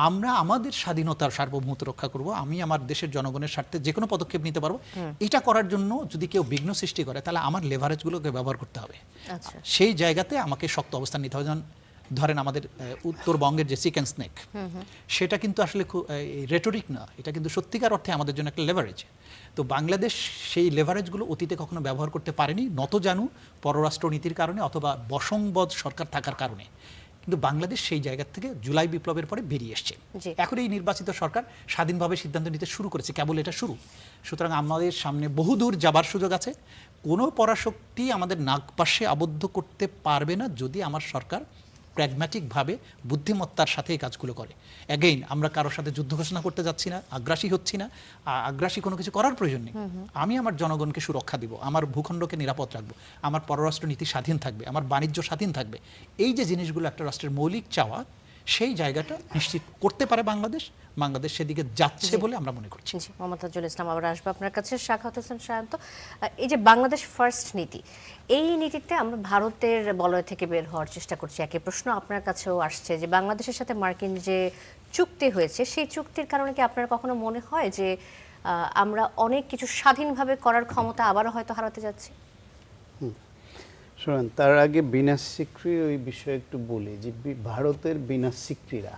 আমরা আমাদের স্বাধীনতার সার্বভৌমত্ব রক্ষা করব, আমি আমার দেশের জনগণের স্বার্থে যে কোনো পদক্ষেপ নিতে পারবো। এটা করার জন্য যদি কেউ বিঘ্ন সৃষ্টি করে, তাহলে আমার লেভারেজগুলোকে ব্যবহার করতে হবে। আচ্ছা, সেই জায়গাতে আমাকে শক্ত অবস্থান নিতে হবে। যেমন ধরেন আমাদের উত্তরবঙ্গের যে চিকেন স্নেক, সেটা কিন্তু আসলে রেটরিক না, এটা কিন্তু সত্যিকার অর্থে আমাদের জন্য একটা লেভারেজ। তো বাংলাদেশ সেই লেভারেজগুলো অতীতে কখনো ব্যবহার করতে পারেনি, নতজানু পররাষ্ট্র নীতির কারণে অথবা বশংবদ সরকার থাকার কারণে। কিন্তু বাংলাদেশ সেই জায়গা থেকে জুলাই বিপ্লবের পরে বেরিয়ে এসছে। এখন এই নির্বাচিত সরকার স্বাধীনভাবে সিদ্ধান্ত নিতে শুরু করেছে, কেবল এটা শুরু। সুতরাং আমাদের সামনে বহুদূর যাবার সুযোগ আছে। কোনো পরাশক্তি আমাদের নাগপাশে আবদ্ধ করতে পারবে না, যদি আমার সরকার প্র্যাগম্যাটিকভাবে বুদ্ধিমত্তার সাথে এই কাজগুলো করে। অ্যাগেইন, আমরা কারোর সাথে যুদ্ধ ঘোষণা করতে যাচ্ছি না, আগ্রাসী হচ্ছি না, আগ্রাসী কোনো কিছু করার প্রয়োজন নেই। আমি আমার জনগণকে সুরক্ষা দিব, আমার ভূখণ্ডকে নিরাপদ রাখবো, আমার পররাষ্ট্র নীতি স্বাধীন থাকবে, আমার বাণিজ্য স্বাধীন থাকবে। এই যে জিনিসগুলো একটা রাষ্ট্রের মৌলিক চাওয়া, সেই জায়গাটা নিশ্চিত করতে পারে বাংলাদেশ। বাংলাদেশ সেদিকে যাচ্ছে বলে আমরা মনে করছি। জি, মোহাম্মদ তাজুল ইসলাম, আবার আসবো আপনার কাছে। শাখাওয়াত হোসেন সায়ন্ত, এই যে বাংলাদেশ ফার্স্ট নীতি, এই নীতিতে আমরা ভারতের বলয় থেকে বের হওয়ার চেষ্টা করছি। একই প্রশ্ন আপনার কাছেও আসছে যে বাংলাদেশের সাথে মার্কিন যে চুক্তি হয়েছে, সেই চুক্তির কারণে কি আপনার কখনো মনে হয় যে আমরা অনেক কিছু স্বাধীনভাবে করার ক্ষমতা আবারও হয়তো হারাতে যাচ্ছি? শোনেন, তার আগে বিনাশ সিক্রির ওই বিষয়ে একটু বলি যে ভারতের বিনাশ সিক্রিরা,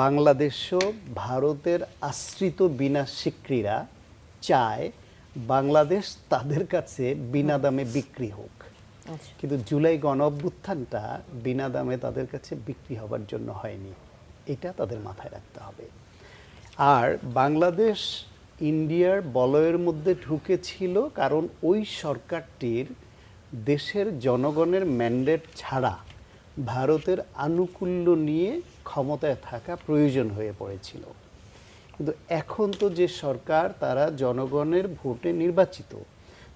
বাংলাদেশও ভারতের আশ্রিত বিনাশ সিক্রিরা চায় বাংলাদেশ তাদের কাছে বিনা দামে বিক্রি হোক। কিন্তু জুলাই গণ অভ্যুত্থানটা বিনা দামে তাদের কাছে বিক্রি হবার জন্য হয়নি, এটা তাদের মাথায় রাখতে হবে। আর বাংলাদেশ ইন্ডিয়ার বলয়ের মধ্যে ঢুকেছিল কারণ ওই সরকারটির দেশের জনগণের ম্যান্ডেট ছাড়া ভারতের আনুকূল্য নিয়ে ক্ষমতায় থাকা প্রয়োজন হয়ে পড়েছিল। কিন্তু এখন তো যে সরকার, তারা জনগণের ভোটে নির্বাচিত,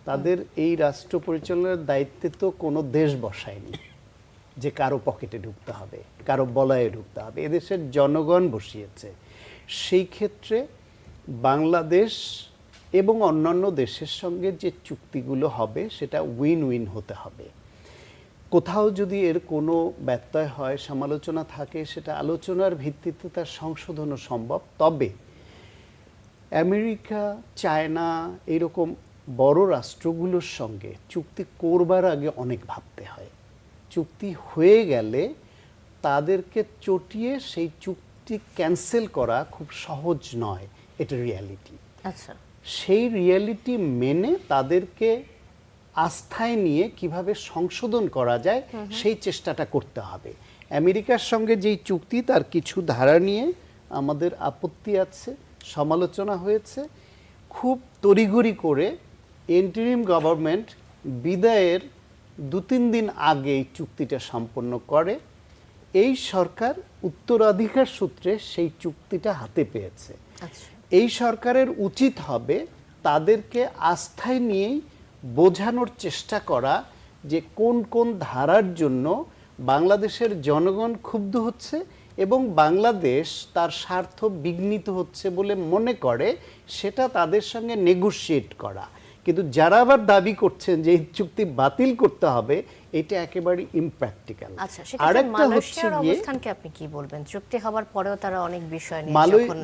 তাদের এই রাষ্ট্র পরিচালনার দায়িত্বে তো কোনো দেশ বসায়নি যে কারো পকেটে ঢুকতে হবে, কারো বলয়ে ঢুকতে হবে, এদেশের জনগণ বসিয়েছে। সেই ক্ষেত্রে বাংলাদেশ এবং অন্যান্য দেশের সঙ্গে যে চুক্তিগুলো হবে, সেটা উইন উইন হতে হবে। কোথাও যদি এর কোনো ব্যত্যয় হয়, সমালোচনা থাকে, সেটা আলোচনার ভিত্তিতে তার সংশোধনও সম্ভব। তবে আমেরিকা, চায়না, এইরকম বড় রাষ্ট্রগুলোর সঙ্গে চুক্তি করবার আগে অনেক ভাবতে হয়। চুক্তি হয়ে গেলে তাদেরকে চটিয়ে সেই চুক্তি ক্যান্সেল করা খুব সহজ নয়, এটা রিয়ালিটি। আচ্ছা, সেই রিয়ালিটি মেনে তাদেরকে আস্থায় নিয়ে কিভাবে সংশোধন করা যায় সেই চেষ্টাটা করতে হবে। আমেরিকার সঙ্গে যেই চুক্তি, তার কিছু ধারা নিয়ে আমাদের আপত্তি আছে, সমালোচনা হয়েছে। খুব তড়িঘড়ি করে ইন্টারিম গভর্নমেন্ট বিদায়ের 2-3 দিন আগে এই চুক্তিটা সম্পন্ন করে এই সরকার উত্তরাধিকার সূত্রে সেই চুক্তিটা হাতে পেয়েছে। আচ্ছা। এই সরকারের উচিত হবে তাদেরকে আস্থায় নিয়েই বোঝানোর চেষ্টা করা যে কোন কোন ধারার জন্য বাংলাদেশের জনগণ ক্ষুব্ধ হচ্ছে এবং বাংলাদেশ তার স্বার্থ বিঘ্নিত হচ্ছে বলে মনে করে, সেটা তাদের সঙ্গে নেগোশিয়েট করা। কিন্তু যারা আবার দাবি করছেন যে এই চুক্তি বাতিল করতে হবে, এটা একেবারে ইমপ্র্যাকটিক্যাল। আচ্ছা, সেক্ষেত্রে মালয়েশিয়ার অবস্থানকে আপনি কি বলবেন? চুক্তি হওয়ার পরেও তারা অনেক বিষয় নিয়ে যখন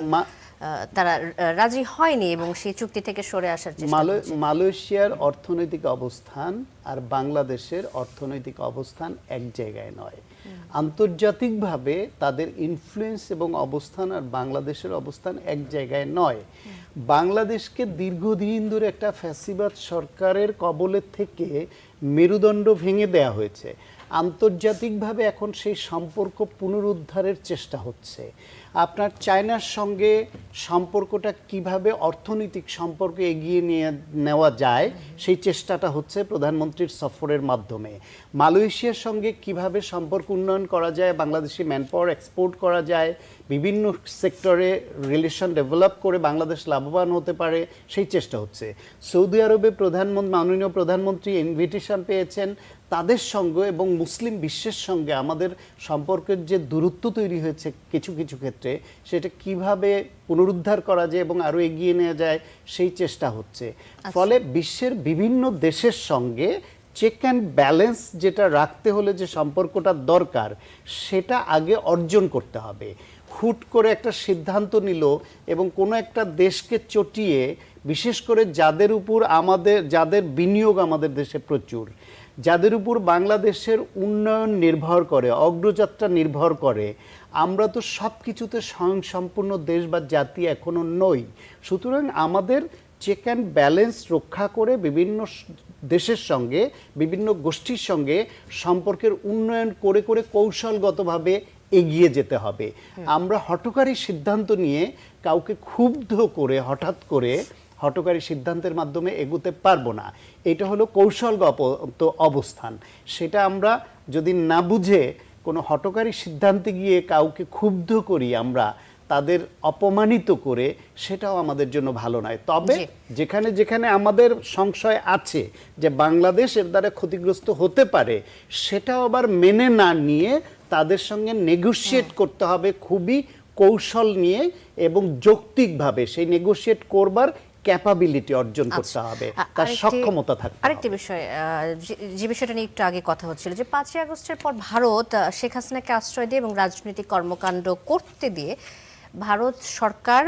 তারা রাজি হয়নি এবং সেই চুক্তি থেকে সরে আসার চেষ্টা করছে। মালয়েশিয়ার অর্থনৈতিক অবস্থান আর বাংলাদেশের অর্থনৈতিক অবস্থান এক জায়গায় নয়। আন্তর্জাতিকভাবে তাদের ইনফ্লুয়েন্স এবং অবস্থান আর বাংলাদেশের অবস্থান এক জায়গায় নয়। বাংলাদেশকে দীর্ঘদিন ধরে একটা ফ্যাসিবাদ সরকারের কবলে থেকে মেরুদণ্ড ভেঙে দেয়া হয়েছে। আন্তর্জাতিকভাবে এখন সেই সম্পর্ক পুনরুদ্ধারের চেষ্টা হচ্ছে। আপনার চায়নার সঙ্গে সম্পর্কটা কিভাবে অর্থনৈতিক সম্পর্ক এগিয়ে নেওয়া যায়, সেই চেষ্টাটা হচ্ছে প্রধানমন্ত্রীর সফরের মাধ্যমে। মালয়েশিয়ার সঙ্গে কিভাবে সম্পর্ক উন্নয়ন করা যায়, বাংলাদেশি ম্যানপাওয়ার এক্সপোর্ট করা যায়, বিভিন্ন সেক্টরে রিলেশন ডেভেলপ করে বাংলাদেশ লাভবান হতে পারে, সেই চেষ্টা হচ্ছে। সৌদি আরবে মাননীয় প্রধানমন্ত্রী ইনভিটেশন পেয়েছেন, তাদের সঙ্গে এবং মুসলিম বিশ্বের সঙ্গে আমাদের সম্পর্কের যে দূরত্ব তৈরি হয়েছে কিছু কিছু ক্ষেত্রে, সেটা কিভাবে পুনরুদ্ধার করা যায় এবং আরও এগিয়ে নেওয়া যায়, সেই চেষ্টা হচ্ছে। ফলে বিশ্বের বিভিন্ন দেশের সঙ্গে চেক অ্যান্ড ব্যালেন্স যেটা রাখতে হলে যে সম্পর্কটা দরকার, সেটা আগে অর্জন করতে হবে। হুট করে একটা সিদ্ধান্ত নিল এবং কোনো একটা দেশকে চটিয়ে, বিশেষ করে যাদের বিনিয়োগ আমাদের দেশে প্রচুর, যাদের উপর বাংলাদেশের উন্নয়ন নির্ভর করে, অগ্রযাত্রা নির্ভর করে, আমরা তো সব কিছুতে স্বয়ংসম্পূর্ণ দেশ বা জাতি এখনো নই। সুতরাং আমাদের চেক অ্যান্ড ব্যালেন্স রক্ষা করে বিভিন্ন দেশের সঙ্গে, বিভিন্ন গোষ্ঠীর সঙ্গে সম্পর্কের উন্নয়ন করে করে কৌশলগতভাবে এগিয়ে যেতে হবে। আমরা হঠকারী সিদ্ধান্ত নিয়ে কাউকে ক্ষুব্ধ করে হঠকারী সিদ্ধান্তের মাধ্যমে এগোতে পারবো না। এটা হলো কৌশলগত অবস্থান। সেটা আমরা যদি না বুঝে কোনো হঠকারী সিদ্ধান্তে গিয়ে কাউকে ক্ষুব্ধ করি, আমরা তাদের অপমানিত করে, সেটাও আমাদের জন্য ভালো নয়। তবে যেখানে যেখানে আমাদের সংশয় আছে যে বাংলাদেশ এর দ্বারা ক্ষতিগ্রস্ত হতে পারে, সেটাও আবার মেনে না নিয়ে তাদের সঙ্গে নেগোশিয়েট করতে হবে খুবই কৌশল নিয়ে এবং যৌক্তিকভাবে। সেই নেগোশিয়েট করবার ক্যাপাবিলিটি অর্জন করতে হবে, তার সক্ষমতা থাকতে হবে। আরেকটি বিষয়, যে বিষয়টা নিয়ে একটু আগে কথা হচ্ছিল, যে 5ই আগস্টের পর ভারত শেখ হাসিনাকে আশ্রয় দিয়ে এবং রাজনৈতিক কর্মকাণ্ড করতে দিয়ে ভারত সরকার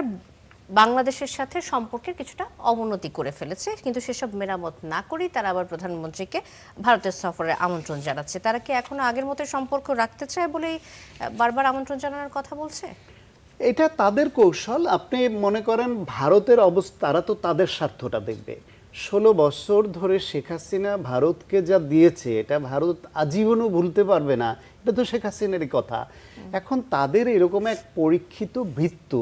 বাংলাদেশের সাথে সম্পর্কের কিছুটা অবনতি করে ফেলেছে, কিন্তু সেসব মেরামত না করেই তারা আবার প্রধানমন্ত্রীকে ভারতের সফরের আমন্ত্রণ জানাচ্ছে। তারা কি এখনো আগের মতো সম্পর্ক রাখতে চায় বলেই বারবার আমন্ত্রণ জানানোর কথা বলছে? এটা তাদের কৌশল। আপনি মনে করেন ভারতের অবস্থা, তারা তো তাদের স্বার্থটা দেখবে। 16 বছর ধরে শেখ হাসিনা ভারতকে যা দিয়েছে, এটা ভারত আজীবনও ভুলতে পারবে না। এটা তো শেখ হাসিনারই কথা। এখন তাদের এরকম এক পরীক্ষিত ভৃত্য,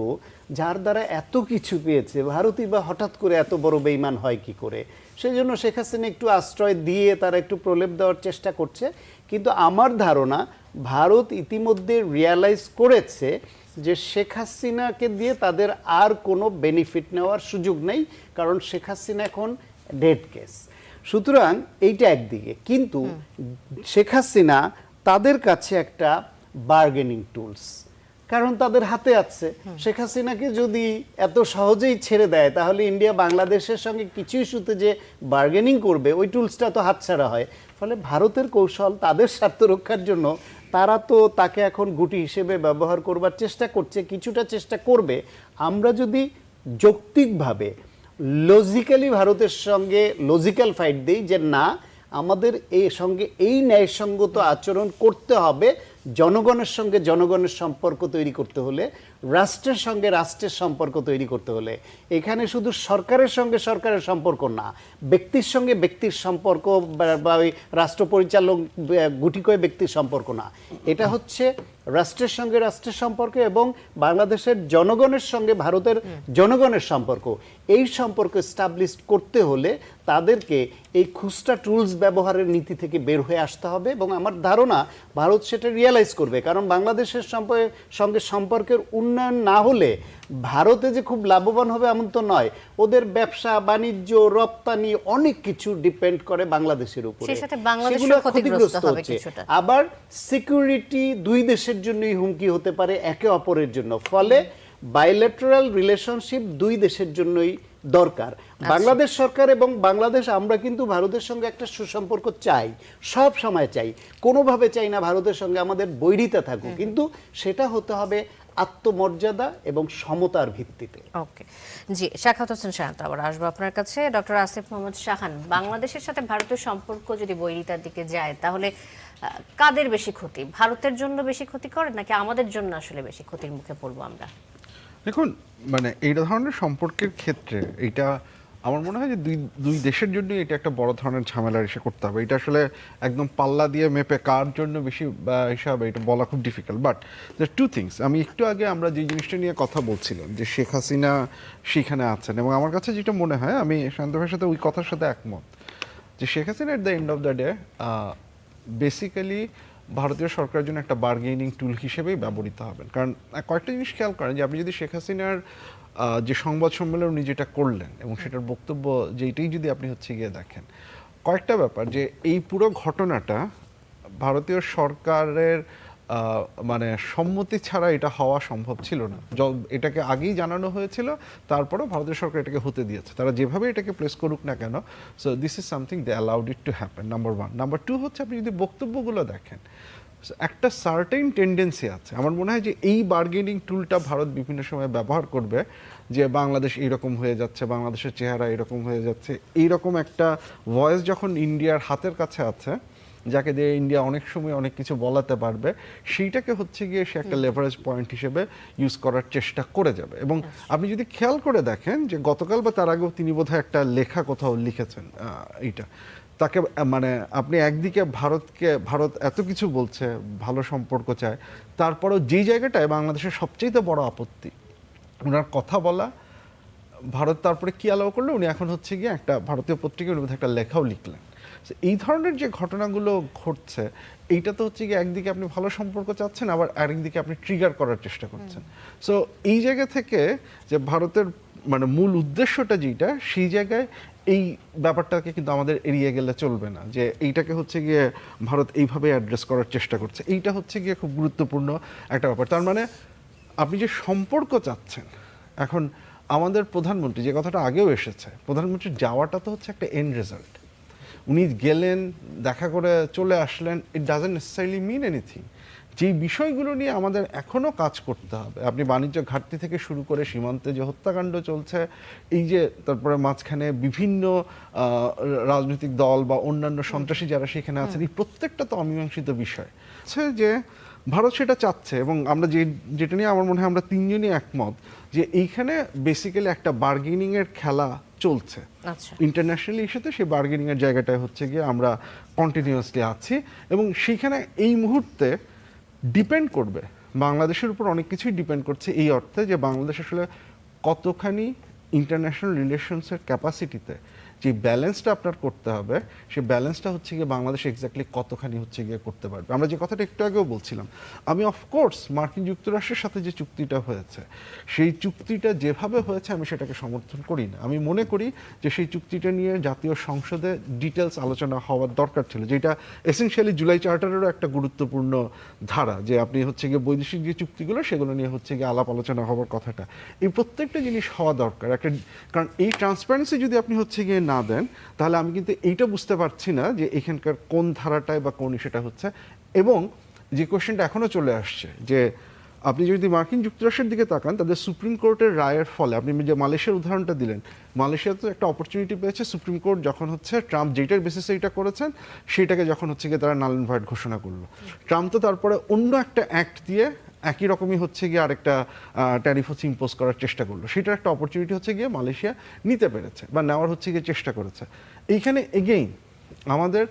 যার দ্বারা এত কিছু পেয়েছে, ভারতই বা হঠাৎ করে এত বড় বেঈমান হয় কি করে? সেই জন্য শেখ হাসিনা একটু আশ্রয় দিয়ে তারা একটু প্রলেপ দেওয়ার চেষ্টা করছে। কিন্তু আমার ধারণা ভারত ইতিমধ্যে রিয়ালাইজ করেছে যে শেখ হাসিনাকে দিয়ে তাদের আর কোনো বেনিফিট নেওয়ার সুযোগ নেই, কারণ শেখ হাসিনা এখন ডেড কেস। সুতরাং এইটা একদিকে, কিন্তু শেখ হাসিনা তাদের কাছে একটা বার্গেনিং টুলস, কারণ তাদের হাতে আছে। শেখ হাসিনাকে যদি এত সহজেই ছেড়ে দেয়, তাহলে ইন্ডিয়া বাংলাদেশের সঙ্গে কিছু ইস্যুতে যে বার্গেনিং করবে, ওই টুলসটা তো হাতছাড়া হয়। ফলে ভারতের কৌশল, তাদের স্বার্থ রক্ষার জন্য তারা তো তাকে এখন গুটি হিসেবে ব্যবহার করবার চেষ্টা করছে, কিছুটা চেষ্টা করবে। আমরা যদি যৌক্তিকভাবে লজিক্যালি ভারতের সঙ্গে লজিক্যাল ফাইট দিই যে না, আমাদের এই ন্যায়সঙ্গত আচরণ করতে হবে, জনগণের সঙ্গে জনগণের সম্পর্ক তৈরি করতে হলে রাষ্ট্রের সঙ্গে রাষ্ট্রের সম্পর্ক তৈরি করতে হলে এখানে শুধু সরকারের সঙ্গে সরকারের সম্পর্ক না, ব্যক্তির সঙ্গে ব্যক্তির সম্পর্ক বা ওই রাষ্ট্র পরিচালক গুটি কয়েক ব্যক্তির সম্পর্ক না, এটা হচ্ছে রাষ্ট্রের সঙ্গে রাষ্ট্রের সম্পর্ক এবং বাংলাদেশের জনগণের সঙ্গে ভারতের জনগণের সম্পর্ক। এই সম্পর্ক এস্টাবলিশ করতে হলে তাদেরকে এই খুচরা টুলস ব্যবহারের নীতি থেকে বের হয়ে আসতে হবে এবং আমার ধারণা ভারত সেটা রিয়েলাইজ করবে। কারণ বাংলাদেশের সঙ্গে সম্পর্কের উন্নয়ন না হলে ভারতে যে খুব লাভবান হবে এমন তো নয়। ওদের ব্যবসা বাণিজ্য রপ্তানি অনেক কিছু ডিপেন্ড করে বাংলাদেশের উপরে, সেই সাথে বাংলাদেশও সেগুলো ক্ষতিগ্রস্ত হবে হচ্ছে। কিছুটা। আবার সিকিউরিটি দুই দেশের জন্যই হুমকি হতে পারে একে অপরের জন্য, ফলে বাইলেটারাল রিলেশনশিপ দুই দেশের জন্যই দরকার। বাংলাদেশ সরকার এবং বাংলাদেশ আমরা কিন্তু ভারতের সঙ্গে একটা সুসম্পর্ক চাই, সব সময় চাই, কোনোভাবে চাই না ভারতের সঙ্গে আমাদের বৈরিতা থাকুক, কিন্তু সেটা হতে হবে আত্মমর্যাদা এবং সমতার ভিত্তিতে। ওকে, জি, শাখাওয়াত হোসেন শাহান্ত, আবার আসবো আপনার কাছে। ডক্টর আসিফ মোহাম্মদ শাহান, বাংলাদেশের সাথে ভারতের সম্পর্ক যদি বৈরিতার দিকে যায় তাহলে কাদের বেশি ক্ষতি? ভারতের জন্য বেশি ক্ষতি করে নাকি আমাদের জন্য আসলে বেশি ক্ষতির মুখে পড়বো আমরা? দেখুন, মানে এই ধরনের সম্পর্কের ক্ষেত্রে এটা আমার মনে হয় যে দুই দেশের জন্য এটা একটা বড় ধরনের ঝামেলার এসে করতে হবে। এটা আসলে একদম পাল্লা দিয়ে মেপে কার জন্য বেশি হিসাবে এটা বলা খুব difficult. But the two things, আমি একটু আগে আমরা যে জিনিসটা নিয়ে কথা বলছিলাম যে শেখ হাসিনা সেখানে আছেন, এবং আমার কাছে যেটা মনে হয়, আমি শান্ত ভাইয়ের সাথে ওই কথার সাথে একমত যে Sheikh Hasina at the end of the day basically ভারতীয় সরকারের জন্য একটা বার্গেনিং টুল হিসেবেই ব্যবহৃত হবেন। কারণ কয়েকটা জিনিস খেয়াল করেন যে আপনি যদি শেখ হাসিনার যে সংবাদ সম্মেলন উনি যেটা করলেন এবং সেটার বক্তব্য যেইটাই যদি আপনি হচ্ছে গিয়ে দেখেন, কয়েকটা ব্যাপার যে এই পুরো ঘটনাটা ভারতীয় সরকারের মানে সম্মতি ছাড়া এটা হওয়া সম্ভব ছিল না। এটাকে আগেই জানানো হয়েছিল, তারপরেও ভারতীয় সরকার এটাকে হতে দিয়েছে। তারা যেভাবে এটাকে প্লেস করুক না কেন, so this is something they allowed it to happen, number one. Number two হচ্ছে আপনি যদি বক্তব্যগুলো দেখেন, একটা সার্টেন টেন্ডেন্সি আছে। আমার মনে হয় যে এই বার্গেনিং টুলটা ভারত বিভিন্ন সময় ব্যবহার করবে, যে বাংলাদেশ এইরকম হয়ে যাচ্ছে, বাংলাদেশের চেহারা এরকম হয়ে যাচ্ছে, এইরকম একটা ভয়েস যখন ইন্ডিয়ার হাতের কাছে আছে, যাকে দিয়ে ইন্ডিয়া অনেক সময় অনেক কিছু বলাতে পারবে, সেইটাকে হচ্ছে গিয়ে সে একটা লেভারেজ পয়েন্ট হিসেবে ইউজ করার চেষ্টা করে যাবে। এবং আপনি যদি খেয়াল করে দেখেন যে গতকাল বা তার আগেও তিনি বোধহয় একটা লেখা কোথাও লিখেছেন এইটা, তাকে মানে আপনি একদিকে ভারত এত কিছু বলছে, ভালো সম্পর্ক চায়, তারপরেও যেই জায়গাটায় বাংলাদেশের সবচেয়ে বড় আপত্তি ওনার কথা বলা, ভারত তারপরে কি অ্যালাউ করলো, উনি এখন হচ্ছে গিয়ে একটা ভারতীয় পত্রিকায় উনি একটা লেখাও লিখলেন। এই ধরনের যে ঘটনাগুলো ঘটছে, এইটা তো হচ্ছে গিয়ে একদিকে আপনি ভালো সম্পর্ক চাচ্ছেন, আবার আরেকদিকে আপনি ট্রিগার করার চেষ্টা করছেন। সো এই জায়গা থেকে যে ভারতের মানে মূল উদ্দেশ্যটা যেটা, সেই জায়গায় এই ব্যাপারটাকে কিন্তু আমাদের এড়িয়ে গেলে চলবে না, যে এইটাকে হচ্ছে গিয়ে ভারত এইভাবে অ্যাড্রেস করার চেষ্টা করছে। এইটা হচ্ছে গিয়ে খুব গুরুত্বপূর্ণ একটা ব্যাপার। তার মানে আপনি যে সম্পর্ক চাচ্ছেন, এখন আমাদের প্রধানমন্ত্রী যে কথাটা আগেও এসেছে, প্রধানমন্ত্রীর যাওয়াটা তো হচ্ছে একটা এন্ড রেজাল্ট। উনি গেলেন, দেখা করে চলে আসলেন, it doesn't necessarily mean anything. যেই বিষয়গুলো নিয়ে আমাদের এখনও কাজ করতে হবে, আপনি বাণিজ্য ঘাটতি থেকে শুরু করে সীমান্তে যে হত্যাকাণ্ড চলছে, এই যে তারপরে মাঝখানে বিভিন্ন রাজনৈতিক দল বা অন্যান্য সন্ত্রাসী যারা সেখানে আছেন, এই প্রত্যেকটা তো অমীমাংসিত বিষয় আছে যে ভারত সেটা চাচ্ছে। এবং আমরা যেটা নিয়ে আমার মনে হয় আমরা তিনজনই একমত যে এইখানে বেসিক্যালি একটা বার্গেনিংয়ের খেলা চলছে ইন্টারন্যাশনাল ইস্যুতে। সেই বার্গেনিংয়ের জায়গাটায় হচ্ছে গিয়ে আমরা কন্টিনিউয়াসলি আছি, এবং সেইখানে এই মুহূর্তে ডিপেন্ড করবে বাংলাদেশের উপর অনেক কিছুই ডিপেন্ড করছে, এই অর্থে যে বাংলাদেশ আসলে কতখানি ইন্টারন্যাশনাল রিলেশনসের ক্যাপাসিটিতে যে ব্যালেন্সটা আপনার করতে হবে, সেই ব্যালেন্সটা হচ্ছে গিয়ে বাংলাদেশ এক্স্যাক্টলি কতখানি হচ্ছে গিয়ে করতে পারবে। আমরা যে কথাটা একটু আগেও বলছিলাম, আমি অফকোর্স মার্কিন যুক্তরাষ্ট্রের সাথে যে চুক্তিটা হয়েছে, সেই চুক্তিটা যেভাবে হয়েছে আমি সেটাকে সমর্থন করি না। আমি মনে করি যে সেই চুক্তিটা নিয়ে জাতীয় সংসদে ডিটেলস আলোচনা হওয়ার দরকার ছিল, যেটা এসেনশিয়ালি জুলাই চার্টারেরও একটা গুরুত্বপূর্ণ ধারা, যে আপনি হচ্ছে গিয়ে বৈদেশিক যে চুক্তিগুলো সেগুলো নিয়ে হচ্ছে গিয়ে আলাপ আলোচনা হওয়ার কথাটা। এই প্রত্যেকটা জিনিস হওয়া দরকার একটা, কারণ এই ট্রান্সপারেন্সি যদি আপনি হচ্ছে গিয়ে না দেন, তাহলে আমি কিন্তু এইটা বুঝতে পারছি না যে এখানকার কোন ধারাটায় বা কোন ইস্যুটা হচ্ছে। এবং যে কোয়েশ্চেনটা এখনও চলে আসছে, যে আপনি যদি মার্কিন যুক্তরাষ্ট্রের দিকে তাকান, তাদের সুপ্রিম কোর্টের রায়ের ফলে, আপনি যে মালয়েশিয়ার উদাহরণটা দিলেন, মালয়েশিয়া তো একটা অপরচুনিটি পেয়েছে, সুপ্রিম কোর্ট যখন হচ্ছে ট্রাম্প যেটার বেসিসে এটা করেছেন সেটাকে যখন হচ্ছে গিয়ে তারা নাল অ্যান্ড ভয়েড ঘোষণা করলো, ট্রাম্প তো তারপরে অন্য একটা অ্যাক্ট দিয়ে একই রকমই হচ্ছে গিয়ে আরেকটা ট্যারিফ হচ্ছে ইম্পোজ করার চেষ্টা করলো, সেটার একটা অপরচুনিটি হচ্ছে গিয়ে মালয়েশিয়া নিতে পেরেছে বা নেওয়ার হচ্ছে গিয়ে চেষ্টা করেছে। এইখানে এগেইন আমাদের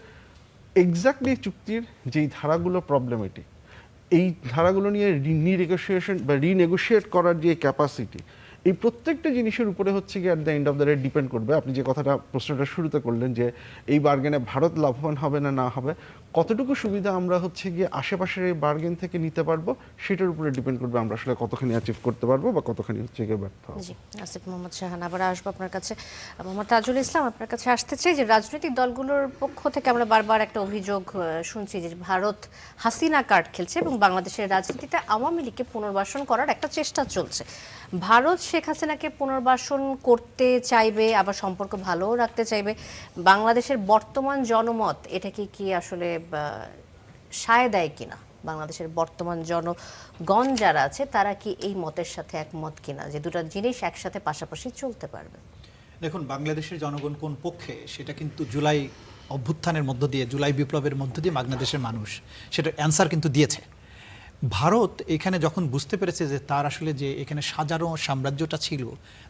এক্স্যাক্টলি চুক্তির যেই ধারাগুলো প্রবলেমেটিক, এই ধারাগুলো নিয়ে রিনেগোসিয়েশন বা রিনেগোশিয়েট করার যে ক্যাপাসিটি, এই প্রত্যেকটা জিনিসের উপরে হচ্ছে গিয়ে at the end of the day depend করবে। আপনি যে কথাটা প্রশ্নটা শুরুতে করলেন যে এই বার্গেনে ভারত লাভবান হবে না হবে, কতটুকু সুবিধা আমরা হচ্ছে গিয়ে আশেপাশের এই বার্গেন থেকে নিতে পারবো, সেটার উপরে ডিপেন্ড করবে আমরা আসলে কতখানি অ্যাচিভ করতে পারবো বা কতখানি হচ্ছে গিয়ে ব্যর্থ হবো। জি, আসিফ মোহাম্মদ শাহান, আবার আসবো আপনার কাছে। মোহাম্মদ তাজুল ইসলাম, আপনার কাছে আসতে চাই যে রাজনৈতিক দলগুলোর পক্ষ থেকে আমরা বারবার একটা অভিযোগ শুনছি যে ভারত হাসিনা কার্ড খেলছে এবং বাংলাদেশের রাজনীতিতে আওয়ামী লীগকে পুনর্বাসন করার একটা চেষ্টা চলছে। ভারত শেখ হাসিনাকে পুনর্বাসন করতে চাইবে, আবার সম্পর্ক ভালোও রাখতে চাইবে। বাংলাদেশের বর্তমান জনমত এটা কি আসলে সায় দেয় কিনা? বাংলাদেশের বর্তমান জনগণ যারা আছে তারা কি এই মতের সাথে একমত কিনা যে দুটো জিনিস একসাথে পাশাপাশি চলতে পারবে? দেখুন, বাংলাদেশের জনগণ কোন পক্ষে সেটা কিন্তু জুলাই অভ্যুত্থানের মধ্য দিয়ে, জুলাই বিপ্লবের মধ্য দিয়ে বাংলাদেশের মানুষ সেটার অ্যান্সার কিন্তু দিয়েছে। ভারত এখানে যখন বুঝতে পেরেছে যে তার আসলে যে এখানে সাজানো সাম্রাজ্যটা ছিল,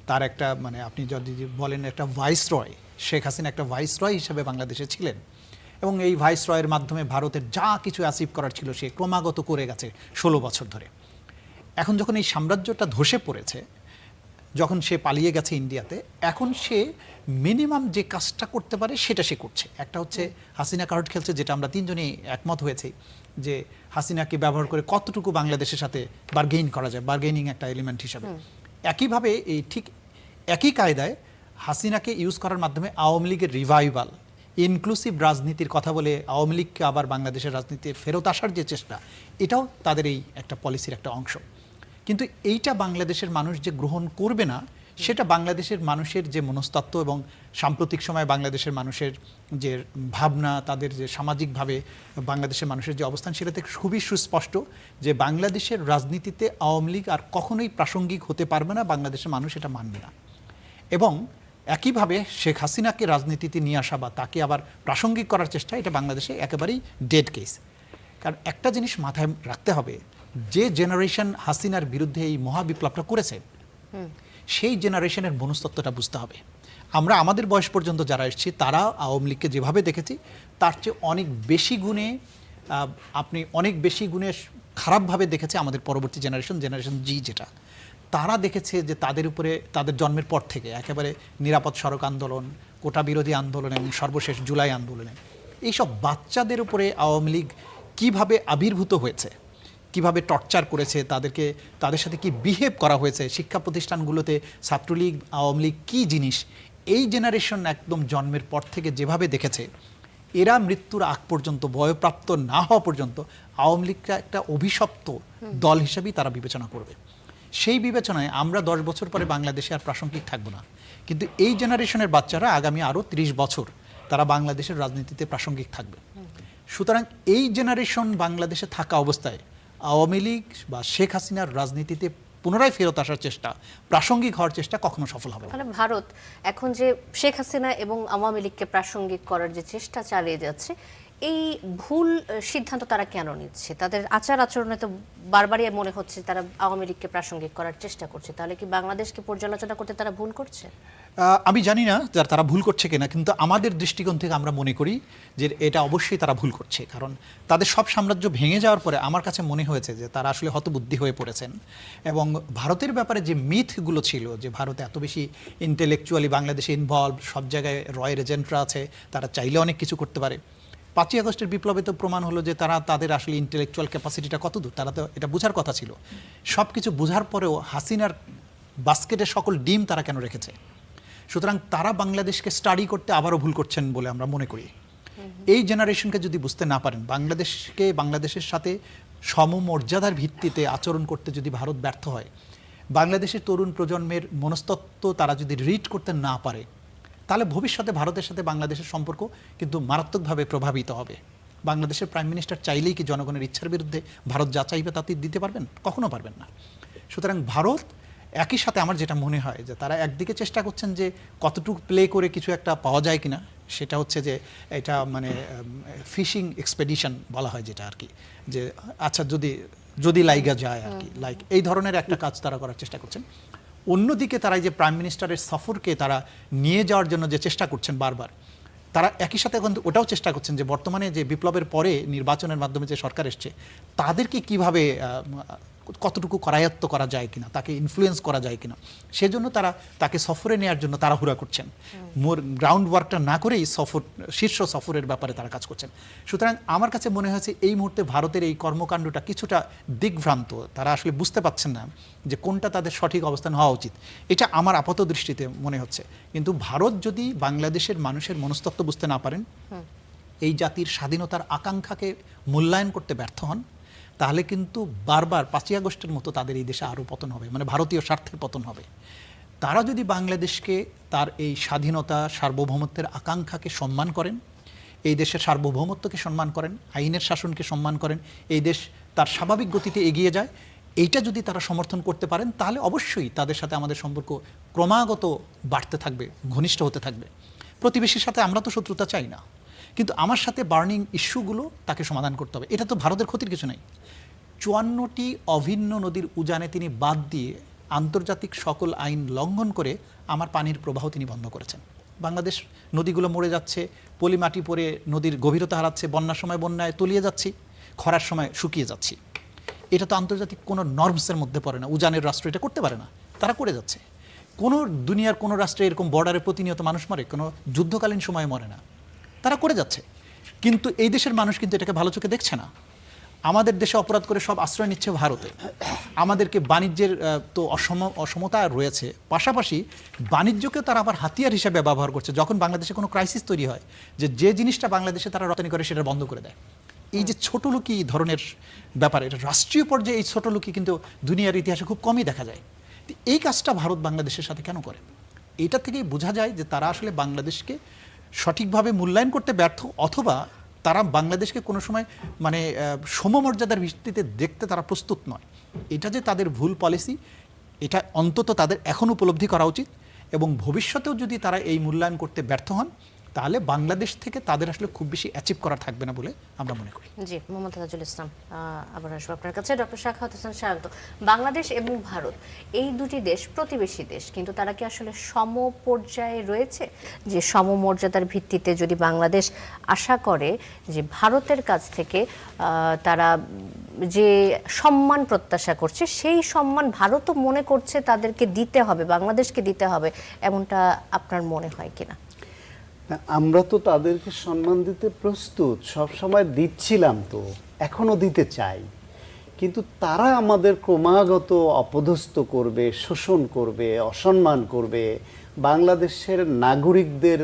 তার একটা মানে আপনি যদি বলেন একটা ভাইসরয়, শেখ হাসিনা একটা ভাইসরয় হিসেবে বাংলাদেশে ছিলেন এবং এই ভাইসরয়ের মাধ্যমে ভারতের যা কিছু অ্যাচিভ করার ছিল সে ক্রমাগত করে গেছে 16 বছর ধরে। এখন যখন এই সাম্রাজ্যটা ধসে পড়েছে, যখন সে পালিয়ে গেছে ইন্ডিয়াতে, এখন সে মিনিমাম যে কাজটা করতে পারে সেটা সে করছে। একটা হচ্ছে হাসিনা কার্ড খেলছে, যেটা আমরা তিনজনই একমত হয়েছি যে হাসিনাকে ব্যবহার করে কতটুকু বাংলাদেশের সাথে বার্গেইন করা যায়, বার্গেইনিং একটা এলিমেন্ট হিসাবে। একইভাবে এই ঠিক একই কায়দায় হাসিনাকে ইউজ করার মাধ্যমে আওয়ামী লীগের রিভাইভাল, ইনক্লুসিভ রাজনীতির কথা বলে আওয়ামী লীগকে আবার বাংলাদেশের রাজনীতির ফেরত আসার যে চেষ্টা, এটাও তাদের এই একটা পলিসির একটা অংশ। কিন্তু এইটা বাংলাদেশের মানুষ যে গ্রহণ করবে না, সেটা বাংলাদেশের মানুষের যে মনস্তত্ত্ব এবং সাম্প্রতিক সময়ে বাংলাদেশের মানুষের যে ভাবনা, তাদের যে সামাজিকভাবে বাংলাদেশের মানুষের যে অবস্থান, সেটাতে খুবই সুস্পষ্ট যে বাংলাদেশের রাজনীতিতে আওয়ামী লীগ আর কখনোই প্রাসঙ্গিক হতে পারবে না, বাংলাদেশের মানুষ এটা মানবে না। এবং একইভাবে শেখ হাসিনাকে রাজনীতিতে নিয়ে আসা বা তাকে আবার প্রাসঙ্গিক করার চেষ্টা, এটা বাংলাদেশে একেবারেই ডেড কেস। কারণ একটা জিনিস মাথায় রাখতে হবে, যে জেনারেশন হাসিনার বিরুদ্ধে এই মহাবিপ্লবটা করেছে, সেই জেনারেশনের মনস্তত্ত্বটা বুঝতে হবে। আমরা আমাদের বয়স পর্যন্ত যারা এসেছি তারা আওয়ামী লীগকে যেভাবে দেখেছি তার চেয়ে অনেক বেশি গুণে খারাপভাবে দেখেছে আমাদের পরবর্তী জেনারেশন জি, যেটা তারা দেখেছে যে তাদের উপরে তাদের জন্মের পর থেকে একেবারে নিরাপদ সড়ক আন্দোলন, কোটা বিরোধী আন্দোলন এবং সর্বশেষ জুলাই আন্দোলনে এইসব বাচ্চাদের উপরে আওয়ামী লীগ কীভাবে আবির্ভূত হয়েছে, কিভাবে টর্চার করেছে তাদেরকে, তাদের সাথে কি বিহেভ করা হয়েছে, শিক্ষা প্রতিষ্ঠানগুলোতে ছাত্রলীগ আওয়ামী লীগ কী জিনিস, এই জেনারেশন একদম জন্মের পর থেকে যেভাবে দেখেছে, এরা মৃত্যুর আগ পর্যন্ত, বয়প্রাপ্ত না হওয়া পর্যন্ত আওয়ামী লীগটা একটা অভিশপ্ত দল হিসেবেই তারা বিবেচনা করবে। সেই বিবেচনায় আমরা 10 বছর পরে বাংলাদেশে আর প্রাসঙ্গিক থাকবো না, কিন্তু এই জেনারেশনের বাচ্চারা আগামী আরও 30 বছর তারা বাংলাদেশের রাজনীতিতে প্রাসঙ্গিক থাকবে। সুতরাং এই জেনারেশন বাংলাদেশে থাকা অবস্থায় আওয়ামী লীগ বা শেখ হাসিনার রাজনীতিতে পুনরায় ফেরত আসার চেষ্টা, প্রাসঙ্গিক হওয়ার চেষ্টা কখনো সফল হবে না। মানে ভারত এখন যে শেখ হাসিনা এবং আওয়ামী লীগকে প্রাসঙ্গিক করার যে চেষ্টা চালিয়ে যাচ্ছে, এই ভুল সিদ্ধান্ত তারা কেন নিচ্ছে? তাদের আচার আচরণে তো বারবারই মনে হচ্ছে তারা আওয়ামী লীগকে প্রাসঙ্গিক করার চেষ্টা করছে। তাহলে কি বাংলাদেশকে পর্যালোচনা করতে তারা ভুল করছে? আমি জানি না তারা ভুল করছে কিনা, কিন্তু আমাদের দৃষ্টিকোণ থেকে আমরা মনে করি যে এটা অবশ্যই তারা ভুল করছে। কারণ তাদের সব সাম্রাজ্য ভেঙে যাওয়ার পরে আমার কাছে মনে হয়েছে যে তারা আসলে হতবুদ্ধি হয়ে পড়েছেন এবং ভারতের ব্যাপারে যে মিথগুলো ছিল যে ভারতে এত বেশি ইন্টেলেকচুয়ালি বাংলাদেশে ইনভলভ, সব জায়গায় রয়ের এজেন্টরা আছে, তারা চাইলে অনেক কিছু করতে পারে। 5ই আগস্টের বিপ্লবে তো প্রমাণ হলো যে তাদের আসলে ইন্টেলেকচুয়াল ক্যাপাসিটিটা কতদূর, তারা তো এটা বোঝার কথা ছিল। সব কিছু বোঝার পরেও হাসিনার বাস্কেটের সকল ডিম তারা কেন রেখেছে? সুতরাং তারা বাংলাদেশকে স্টাডি করতে আবারও ভুল করছেন বলে আমরা মনে করি। এই জেনারেশনকে যদি বুঝতে না পারেন, বাংলাদেশের সাথে সমমর্যাদার ভিত্তিতে আচরণ করতে যদি ভারত ব্যর্থ হয়, বাংলাদেশের তরুণ প্রজন্মের মনস্তত্ত্ব তারা যদি রিড করতে না পারে, তাহলে ভবিষ্যতে ভারতের সাথে বাংলাদেশের সম্পর্ক কিন্তু মারাত্মকভাবে প্রভাবিত হবে। বাংলাদেশের প্রাইম মিনিস্টার চাইলেই কি জনগণের ইচ্ছার বিরুদ্ধে ভারত যা চাইবে তাতে দিতে পারবেন? কখনো পারবেন না। সুতরাং ভারত একই সাথে আমার যেটা মনে হয় যে তারা একদিকে চেষ্টা করছেন যে কতটুকু প্লে করে কিছু একটা পাওয়া যায় কিনা, সেটা হচ্ছে যে এটা মানে ফিশিং এক্সপেডিশন বলা হয় যেটা আর কি, যে আচ্ছা যদি যদি লাইগা যায় আর কি, লাইক এই ধরনের একটা কাজ তারা করার চেষ্টা করছেন। অন্যদিকে তারা এই যে প্রাইম মিনিস্টারের সফরকে তারা নিয়ে যাওয়ার জন্য যে চেষ্টা করছেন বারবার, তারা একই সাথে এখন ওটাও চেষ্টা করছেন যে বর্তমানে যে বিপ্লবের পরে নির্বাচনের মাধ্যমে যে সরকার এসছে তাদেরকে কিভাবে কতটুকু করায়ত্ত করা যায় কিনা, তাকে ইনফ্লুয়েন্স করা যায় কিনা, সেজন্য তারা তাকে সফরে নেওয়ার জন্য তাড়াহুড়া করছেন। মোর গ্রাউন্ড ওয়ার্কটা না করেই শীর্ষ সফরের ব্যাপারে তারা কাজ করছেন। সুতরাং আমার কাছে মনে হয়েছে এই মুহূর্তে ভারতের এই কর্মকাণ্ডটা কিছুটা দিগ্ভ্রান্ত, তারা আসলে বুঝতে পারছেন না যে কোনটা তাদের সঠিক অবস্থান হওয়া উচিত। এটা আমার আপাত দৃষ্টিতে মনে হচ্ছে। কিন্তু ভারত যদি বাংলাদেশের মানুষের মনস্তত্ত্ব বুঝতে না পারেন, এই জাতির স্বাধীনতার আকাঙ্ক্ষাকে মূল্যায়ন করতে ব্যর্থ হন, তাহলে কিন্তু বারবার 5ই আগস্টের মতো তাদের এই দেশে আরও পতন হবে, মানে ভারতীয় স্বার্থের পতন হবে। তারা যদি বাংলাদেশকে তার এই স্বাধীনতা সার্বভৌমত্বের আকাঙ্ক্ষাকে সম্মান করেন, এই দেশের সার্বভৌমত্বকে সম্মান করেন, আইনের শাসনকে সম্মান করেন, এই দেশ তার স্বাভাবিক গতিতে এগিয়ে যায়, এইটা যদি তারা সমর্থন করতে পারেন, তাহলে অবশ্যই তাদের সাথে আমাদের সম্পর্ক ক্রমাগত বাড়তে থাকবে, ঘনিষ্ঠ হতে থাকবে। প্রতিবেশীর সাথে আমরা তো শত্রুতা চাই না, কিন্তু আমার সাথে বার্নিং ইস্যুগুলো তাকে সমাধান করতে হবে। এটা তো ভারতের ক্ষতির কিছু নাই। 54টি অভিন্ন নদীর উজানে তিনি বাদ দিয়ে আন্তর্জাতিক সকল আইন লঙ্ঘন করে আমার পানির প্রবাহ তিনি বন্ধ করেছেন। বাংলাদেশ নদীগুলো মরে যাচ্ছে, পলি মাটি পরে নদীর গভীরতা হারাচ্ছে, বন্যার সময় বন্যায় তলিয়ে যাচ্ছি, খরার সময় শুকিয়ে যাচ্ছি। এটা তো আন্তর্জাতিক কোনো নর্মসের মধ্যে পড়ে না। উজানের রাষ্ট্র এটা করতে পারে না, তারা করে যাচ্ছে। কোনো দুনিয়ার কোনো রাষ্ট্রে এরকম বর্ডারে প্রতিনিয়ত মানুষ মরে, কোনো যুদ্ধকালীন সময় মরে না, তারা করে যাচ্ছে। কিন্তু এই দেশের মানুষ কিন্তু এটাকে ভালো চোখে দেখছে না। আমাদের দেশে অপরাধ করে সব আশ্রয় নিচ্ছে ভারতে। আমাদেরকে বাণিজ্যের তো অসমতা রয়েছে, পাশাপাশি বাণিজ্যকে তারা আবার হাতিয়ার হিসেবে ব্যবহার করছে। যখন বাংলাদেশে কোনো ক্রাইসিস তৈরি হয়, যে জিনিসটা বাংলাদেশে তারা রপ্তানি করে সেটা বন্ধ করে দেয়। এই যে ছোটলোকি ধরনের ব্যাপার, এটা রাষ্ট্রীয় পর্যায়ে এই ছোটলোকি কিন্তু দুনিয়ার ইতিহাসে খুব কমই দেখা যায়। এই কাজটা ভারত বাংলাদেশের সাথে কেন করে? এটা থেকেই বোঝা যায় যে তারা আসলে বাংলাদেশকে সঠিকভাবে মূল্যায়ন করতে ব্যর্থ, অথবা তারা বাংলাদেশকে কোনো সময় মানে সমমর্যাদার ভিত্তিতে দেখতে তারা প্রস্তুত নয়। এটা যে তাদের ভুল পলিসি, এটা অন্তত তাদের এখন উপলব্ধি করা উচিত। এবং ভবিষ্যতেও যদি তারা এই মূল্যায়ন করতে ব্যর্থ হন, তাহলে বাংলাদেশ থেকে তাদের আসলে খুব বেশি অ্যাচিভ করা থাকবে না বলে আমরা মনে করি। জি, মোহাম্মদ তাজুল ইসলাম, আবার আসবো আপনার কাছে। ডক্টর সাখাওয়াত হোসেন স্বাগত। বাংলাদেশ এবং ভারত এই দুটি দেশ প্রতিবেশী দেশ, কিন্তু তারা কি আসলে সম পর্যায়ে রয়েছে? যে সমমর্যাদার ভিত্তিতে যদি বাংলাদেশ আশা করে যে ভারতের কাছ থেকে তারা যে সম্মান প্রত্যাশা করছে, সেই সম্মান ভারতও মনে করছে তাদেরকে দিতে হবে, বাংলাদেশকে দিতে হবে, এমনটা আপনার মনে হয় কিনা? আমরা তো তাদেরকে সম্মান দিতে প্রস্তুত, সব সময় দিচ্ছিলাম, তো এখনো দিতে চাই। কিন্তু তারা আমাদের ক্রমাগত অপদস্থ করবে, শোষণ করবে, অসম্মান করবে, বাংলাদেশের নাগরিকদের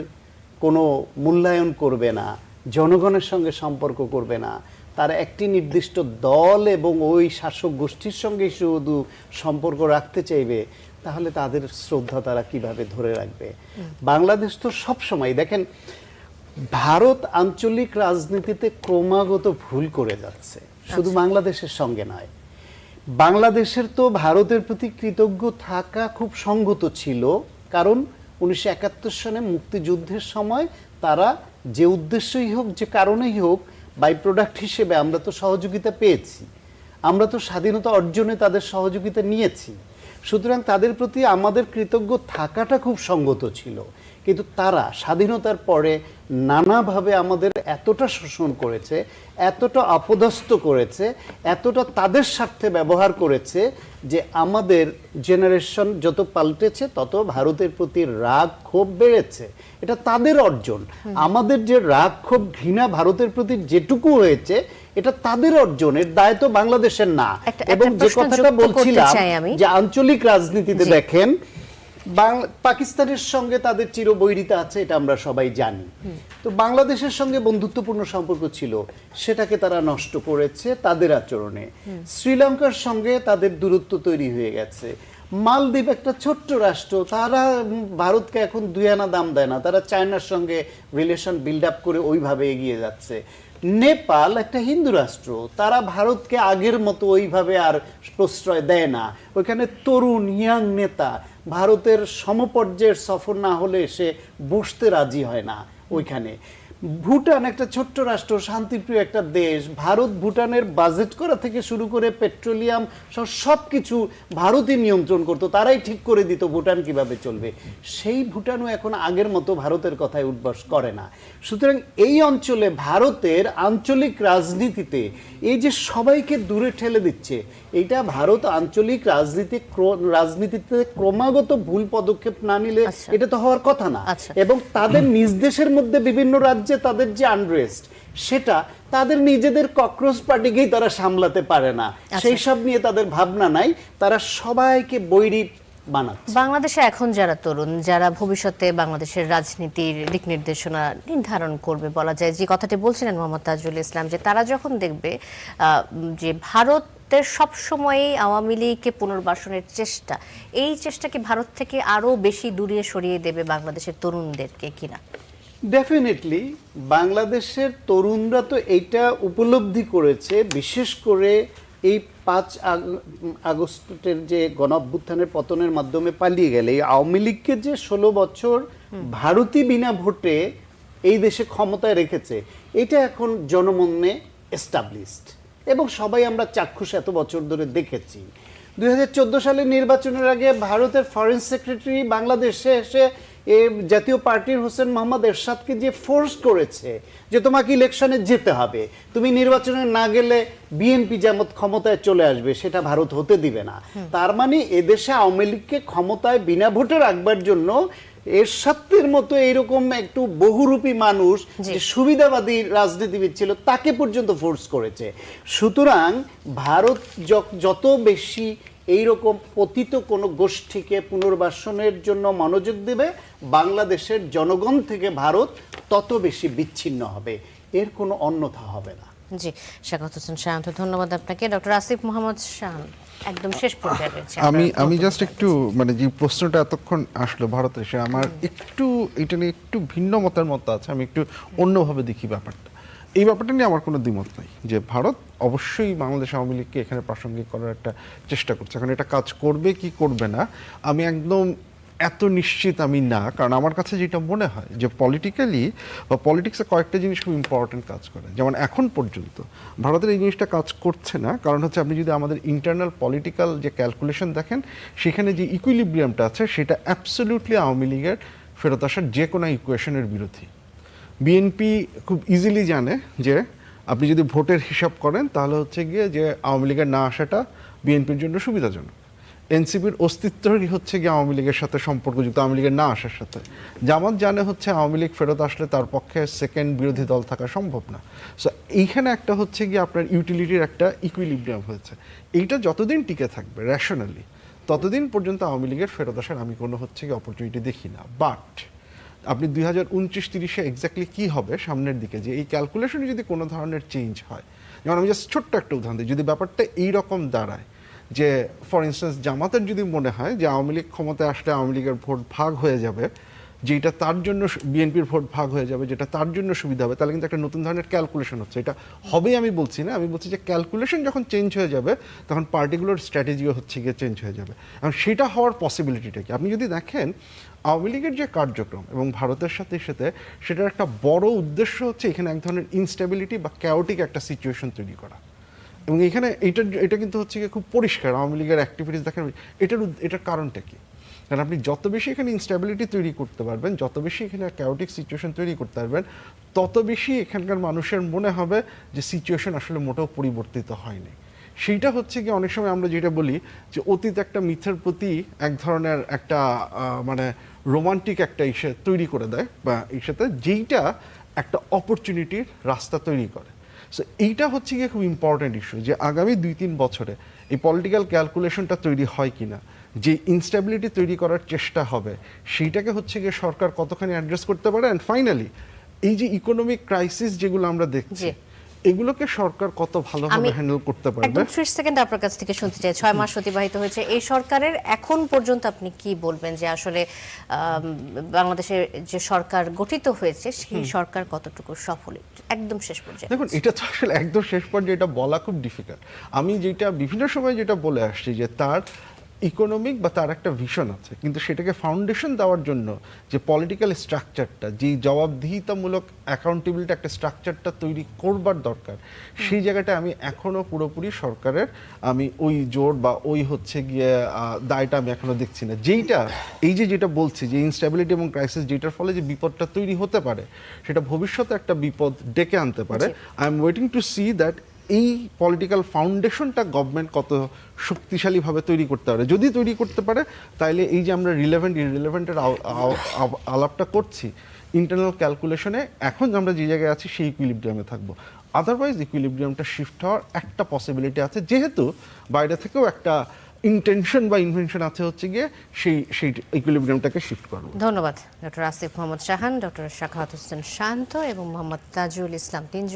কোনো মূল্যায়ন করবে না, জনগণের সঙ্গে সম্পর্ক করবে না, তারা একটি নির্দিষ্ট দল এবং ওই শাসক গোষ্ঠীর সঙ্গে শুধু সম্পর্ক রাখতে চাইবে, তাহলে তাদের শ্রদ্ধা তারা কিভাবে ধরে রাখবে? বাংলাদেশ তো সবসময় দেখেন, ভারত আঞ্চলিক রাজনীতিতে ক্রমাগত ভুল করে যাচ্ছে, শুধু বাংলাদেশের সঙ্গে নয়। বাংলাদেশের তো ভারতের প্রতি কৃতজ্ঞ থাকা খুব সঙ্গত ছিল, কারণ 1971 সনে মুক্তিযুদ্ধের সময় তারা যে উদ্দেশ্যই হোক, যে কারণেই হোক, বাই প্রোডাক্ট হিসেবে আমরা তো সহযোগিতা পেয়েছি, আমরা তো স্বাধীনতা অর্জনে তাদের সহযোগিতা নিয়েছি। সুতরাং তাদের প্রতি আমাদের কৃতজ্ঞ থাকাটা খুব সঙ্গত ছিল। কিন্তু তারা স্বাধীনতার পরে নানাভাবে আমাদের এতটা শোষণ করেছে, এতটা অপদস্থ করেছে, এতটা তাদের স্বার্থে ব্যবহার করেছে যে আমাদের জেনারেশন যত পাল্টেছে তত ভারতের প্রতি রাগ ক্ষোভ বেড়েছে। এটা তাদের অর্জন। আমাদের যে রাগ ক্ষোভ ঘৃণা ভারতের প্রতি যেটুকু হয়েছে, এটা তাদের অর্জনের দায়, তো বাংলাদেশের না। এবং যে কথাটা বলছিলাম যে আঞ্চলিক রাজনীতিতে দেখেন, পাকিস্তানের সঙ্গে তাদের চিরবৈরিতা আছে, এটা আমরা সবাই জানি। তো বাংলাদেশের সঙ্গে বন্ধুত্বপূর্ণ সম্পর্ক ছিল, সেটাকে তারা নষ্ট করেছে তাদের আচরণে। শ্রীলঙ্কার সঙ্গে তাদের দূরত্ব তৈরি হয়ে গেছে। মালদ্বীপ একটা ছোট্ট রাষ্ট্র, তারা ভারতকে এখন দুই আনা দাম দেয় না, তারা চায়নার সঙ্গে রিলেশন বিল্ড আপ করে ওইভাবে এগিয়ে যাচ্ছে। নেপাল একটা হিন্দু রাষ্ট্র, তারা ভারতকে আগের মতো ওইভাবে আর প্রশ্রয় দেয় না। ওইখানে তরুণ ইয়াং নেতা ভারতের সমপর্যায়ের সফর না হলে সে বসতে রাজি হয় না ওইখানে। ভুটান একটা ছোট্ট রাষ্ট্র, শান্তিপ্রিয় একটা দেশ। ভারত ভুটানের বাজেট করা থেকে শুরু করে পেট্রোলিয়াম সব কিছু ভারতই নিয়ন্ত্রণ করতো, তারাই ঠিক করে দিত ভুটান কিভাবে চলবে। সেই ভুটানও এখন আগের মতো ভারতের কথায় উঠবস করে না। সুতরাং এই অঞ্চলে ভারতের আঞ্চলিক রাজনীতিতে এই যে সবাইকে দূরে ঠেলে দিচ্ছে, এইটা ভারত আঞ্চলিক রাজনীতিতে ক্রমাগত ভুল পদক্ষেপ না নিলে এটা তো হওয়ার কথা না। এবং তাদের নিজ দেশের মধ্যে বিভিন্ন রাজ্যে তাদের যে আনরেস্ট, সেটা তাদের নিজেদের ককরোচ পার্টিকেই তারা সামলাতে পারে না, সেই সব নিয়ে তাদের ভাবনা নাই, তারা সবাইকে বৈরী বানাচ্ছে। বাংলাদেশে এখন যারা তরুণ, যারা ভবিষ্যতে বাংলাদেশের রাজনীতির দিক নির্দেশনা নির্ধারণ করবে, বলা যায় যে কথাটি বলছিলেন মোহাম্মদ তাজুল ইসলাম, যে তারা যখন দেখবে যে ভারতের সবসময়ই আওয়ামী লীগকে পুনর্বাসনের চেষ্টা, এই চেষ্টাকে ভারত থেকে আরো বেশি দূরে সরিয়ে দেবে বাংলাদেশের তরুণদেরকে কিনা? ডেফিনেটলি বাংলাদেশের তরুণরা তো এইটা উপলব্ধি করেছে, বিশেষ করে এই 5 আগস্টের যে গণঅভ্যুত্থানের পতনের মাধ্যমে পালিয়ে গেলে এই আওয়ামী লীগকে যে 16 বছর ভারতই বিনা ভোটে এই দেশে ক্ষমতায় রেখেছে, এটা এখন জনমনে এস্টাবলিশড এবং সবাই আমরা চাক্ষুষ এত বছর ধরে দেখেছি। 2014 সালের নির্বাচনের আগে ভারতের ফরেন সেক্রেটারি বাংলাদেশে এসে জাতীয় পার্টির হোসেন মোহাম্মদ এরশাদকে যে ফোর্স করেছে যে তোমাকে ইলেকশনে যেতে হবে, তুমি নির্বাচনে না গেলে বিএনপি যেমন ক্ষমতায় চলে আসবে, সেটা ভারত হতে দিবে না। তার মানে এদেশে আওয়ামী লীগকে ক্ষমতায় বিনা ভোটে রাখবার জন্য এরশাদের মতো এইরকম একটু বহুরূপী মানুষ যে সুবিধাবাদী রাজনীতিবিদ ছিল, তাকে পর্যন্ত ফোর্স করেছে। সুতরাং ভারত যত বেশি এইরকম পতিত কোনো গোষ্ঠীকে পুনর্বাসনের জন্য মনোযোগ দেবে, বাংলাদেশের জনগণ থেকে ভারত তত বেশি বিচ্ছিন্ন হবে, এর কোনো অন্যথা হবে না। জি, শাহাদাত হোসেন শাহান, ধন্যবাদ আপনাকে। ডক্টর আসিফ মোহাম্মদ শাহান, একদম শেষ পর্যায়ে রয়েছে। আমি জাস্ট একটু মানে যে প্রশ্নটা এতক্ষণ আসলো ভারতে এসে, আমার একটু এটা নিয়ে একটু ভিন্ন মতের মত আছে, আমি একটু অন্যভাবে দেখি ব্যাপারটা। এই ব্যাপারটা নিয়ে আমার কোনো দ্বিমত নাই যে ভারত অবশ্যই বাংলাদেশ আওয়ামী লীগকে এখানে প্রাসঙ্গিক করার একটা চেষ্টা করছে। এখন এটা কাজ করবে কি করবে না আমি একদম এত নিশ্চিত আমি না, কারণ আমার কাছে যেটা মনে হয় যে পলিটিক্যালি বা পলিটিক্সে কয়েকটা জিনিস খুব ইম্পর্টেন্ট কাজ করে। যেমন এখন পর্যন্ত ভারতের এই জিনিসটা কাজ করছে না, কারণ হচ্ছে আপনি যদি আমাদের ইন্টারনাল পলিটিক্যাল যে ক্যালকুলেশন দেখেন, সেখানে যে ইকুইলিব্রিয়ামটা আছে সেটা অ্যাবসলিউটলি আওয়ামী লীগের ফেরত আসার যে কোনো ইকুয়েশনের বিরোধী। বিএনপি খুব ইজিলি জানে যে আপনি যদি ভোটের হিসাব করেন তাহলে হচ্ছে গিয়ে যে আওয়ামী লীগের না আসাটা বিএনপির জন্য সুবিধাজনক। এনসিপির অস্তিত্বই হচ্ছে গিয়ে আওয়ামী লীগের সাথে সম্পর্কযুক্ত, আওয়ামী লীগের না আসার সাথে। জামাত জানে হচ্ছে আওয়ামী লীগ ফেরত আসলে তার পক্ষে সেকেন্ড বিরোধী দল থাকা সম্ভব না। সো এইখানে একটা হচ্ছে গিয়ে আপনার ইউটিলিটির একটা ইকুইলিব্রিয়াম হয়েছে। এইটা যতদিন টিকে থাকবে রেশনালি, ততদিন পর্যন্ত আওয়ামী লীগের ফেরত আসার আমি কোনো হচ্ছে গিয়ে অপরচুনিটি দেখি না। বাট আপনি 2029-30-এ এক্স্যাক্টলি কী হবে সামনের দিকে, যে এই ক্যালকুলেশনে যদি কোনো ধরনের চেঞ্জ হয়, যেমন আমি জাস্ট ছোট্ট একটা উদাহরণ দিই, যদি ব্যাপারটা এইরকম দাঁড়ায় যে ফর ইনস্ট্যান্স জামাতের যদি মনে হয় যে আওয়ামী লীগ ক্ষমতায় আসলে আওয়ামী লীগের ভোট ভাগ হয়ে যাবে, যেটা তার জন্য বিএনপির ভোট ভাগ হয়ে যাবে, যেটা তার জন্য সুবিধা হবে, তাহলে কিন্তু একটা নতুন ধরনের ক্যালকুলেশন হচ্ছে। এটা হবেই আমি বলছি না, আমি বলছি যে ক্যালকুলেশন যখন চেঞ্জ হয়ে যাবে তখন পার্টিকুলার স্ট্র্যাটেজিও হচ্ছে গিয়ে চেঞ্জ হয়ে যাবে। এবং সেটা হওয়ার পসিবিলিটিটা কি, আপনি যদি দেখেন আওয়ামী লীগের যে কার্যক্রম এবং ভারতের সাথে সাথে সেটার একটা বড় উদ্দেশ্য হচ্ছে এখানে এক ধরনের ইনস্টেবিলিটি বা ক্যাওটিক একটা সিচুয়েশন তৈরি করা। এবং এখানে এটা কিন্তু হচ্ছে গিয়ে খুব পরিষ্কার আওয়ামী লীগের অ্যাক্টিভিটিস দেখেন, এটার কারণটা কি? কারণ আপনি যত বেশি এখানে ইনস্টেবিলিটি তৈরি করতে পারবেন, যত বেশি এখানে ক্যাওটিক সিচুয়েশন তৈরি করতে পারবেন, তত বেশি এখানকার মানুষের মনে হবে যে সিচুয়েশন আসলে মোটেও পরিবর্তিত হয়নি। সেইটা হচ্ছে কি অনেক সময় আমরা যেটা বলি যে অতীত একটা মিথের প্রতি এক ধরনের একটা মানে রোমান্টিক একটা ইস্যু তৈরি করে দেয়, বা ইস্যুতে যেইটা একটা অপরচুনিটির রাস্তা তৈরি করে। সো এইটা হচ্ছে গিয়ে খুব ইম্পর্ট্যান্ট ইস্যু, যে আগামী 2-3 বছরে এই পলিটিক্যাল ক্যালকুলেশনটা তৈরি হয় কিনা, যে ইনস্টেবিলিটি তৈরি করার চেষ্টা হবে, সেইটাকে হচ্ছে গিয়ে সরকার কতখানি অ্যাড্রেস করতে পারে। অ্যান্ড ফাইনালি এই যে ইকোনমিক ক্রাইসিস যেগুলো আমরা দেখছি, এগুলোকে সরকার কত ভালোভাবে হ্যান্ডেল করতে পারবে। একদম 30 সেকেন্ড আপনার কাছ থেকে শুনতে চাই। 6 মাস অতিবাহিত হয়েছে এই সরকারের, এখন পর্যন্ত আপনি কি বলবেন যে আসলে বাংলাদেশের যে সরকার গঠিত হয়েছে সেই সরকার কতটুকু সফল? একদম শেষ পর্যায়ে দেখুন, এটা তো আসলে একদম শেষ পর্যায়ে এটা বলা খুব ডিফিকাল্ট। আমি যেটা বিভিন্ন সময় যেটা বলে আসছি যে তার ইকোনমিক বা তার একটা ভিশন আছে, কিন্তু সেটাকে ফাউন্ডেশন দেওয়ার জন্য যে পলিটিক্যাল স্ট্রাকচারটা, যে জবাবদিহিতামূলক অ্যাকাউন্টেবিলিটি একটা স্ট্রাকচারটা তৈরি করবার দরকার, সেই জায়গাটা আমি এখনো পুরোপুরি সরকারের আমি ওই জোর বা ওই হচ্ছে গিয়ে দায়টা আমি এখনো দেখছি না। যেটা বলছি যে ইনস্টেবিলিটি এবং ক্রাইসিস, যেটার ফলে যে বিপদটা তৈরি হতে পারে, সেটা ভবিষ্যতে একটা বিপদ ডেকে আনতে পারে। I am waiting to see that এই পলিটিক্যাল ফাউন্ডেশনটা গভর্নমেন্ট কত শক্তিশালীভাবে তৈরি করতে পারে। যদি তৈরি করতে পারে, তাহলে এই যে আমরা রিলেভেন্ট ইররিলেভেন্টের আলাপটা করছি, ইন্টারনাল ক্যালকুলেশনে এখন আমরা যে জায়গায় আছি সেই ইকুইলিব্রিয়ামে থাকবো। আদারওয়াইজ ইকুইলিব্রিয়ামটা শিফট হওয়ার একটা পসিবিলিটি আছে, যেহেতু বাইরে থেকেও একটা ইন্টেনশন বা ইনভেনশন আছে হচ্ছে গিয়ে সেই ইকুইলিব্রিয়ামটাকে শিফট করবো। ধন্যবাদ ডক্টর আসিফ মোহাম্মদ শাহান, ডক্টর শাখাওয়াত হোসেন শান্ত এবং মোহাম্মদ তাজুল ইসলাম, তিনজন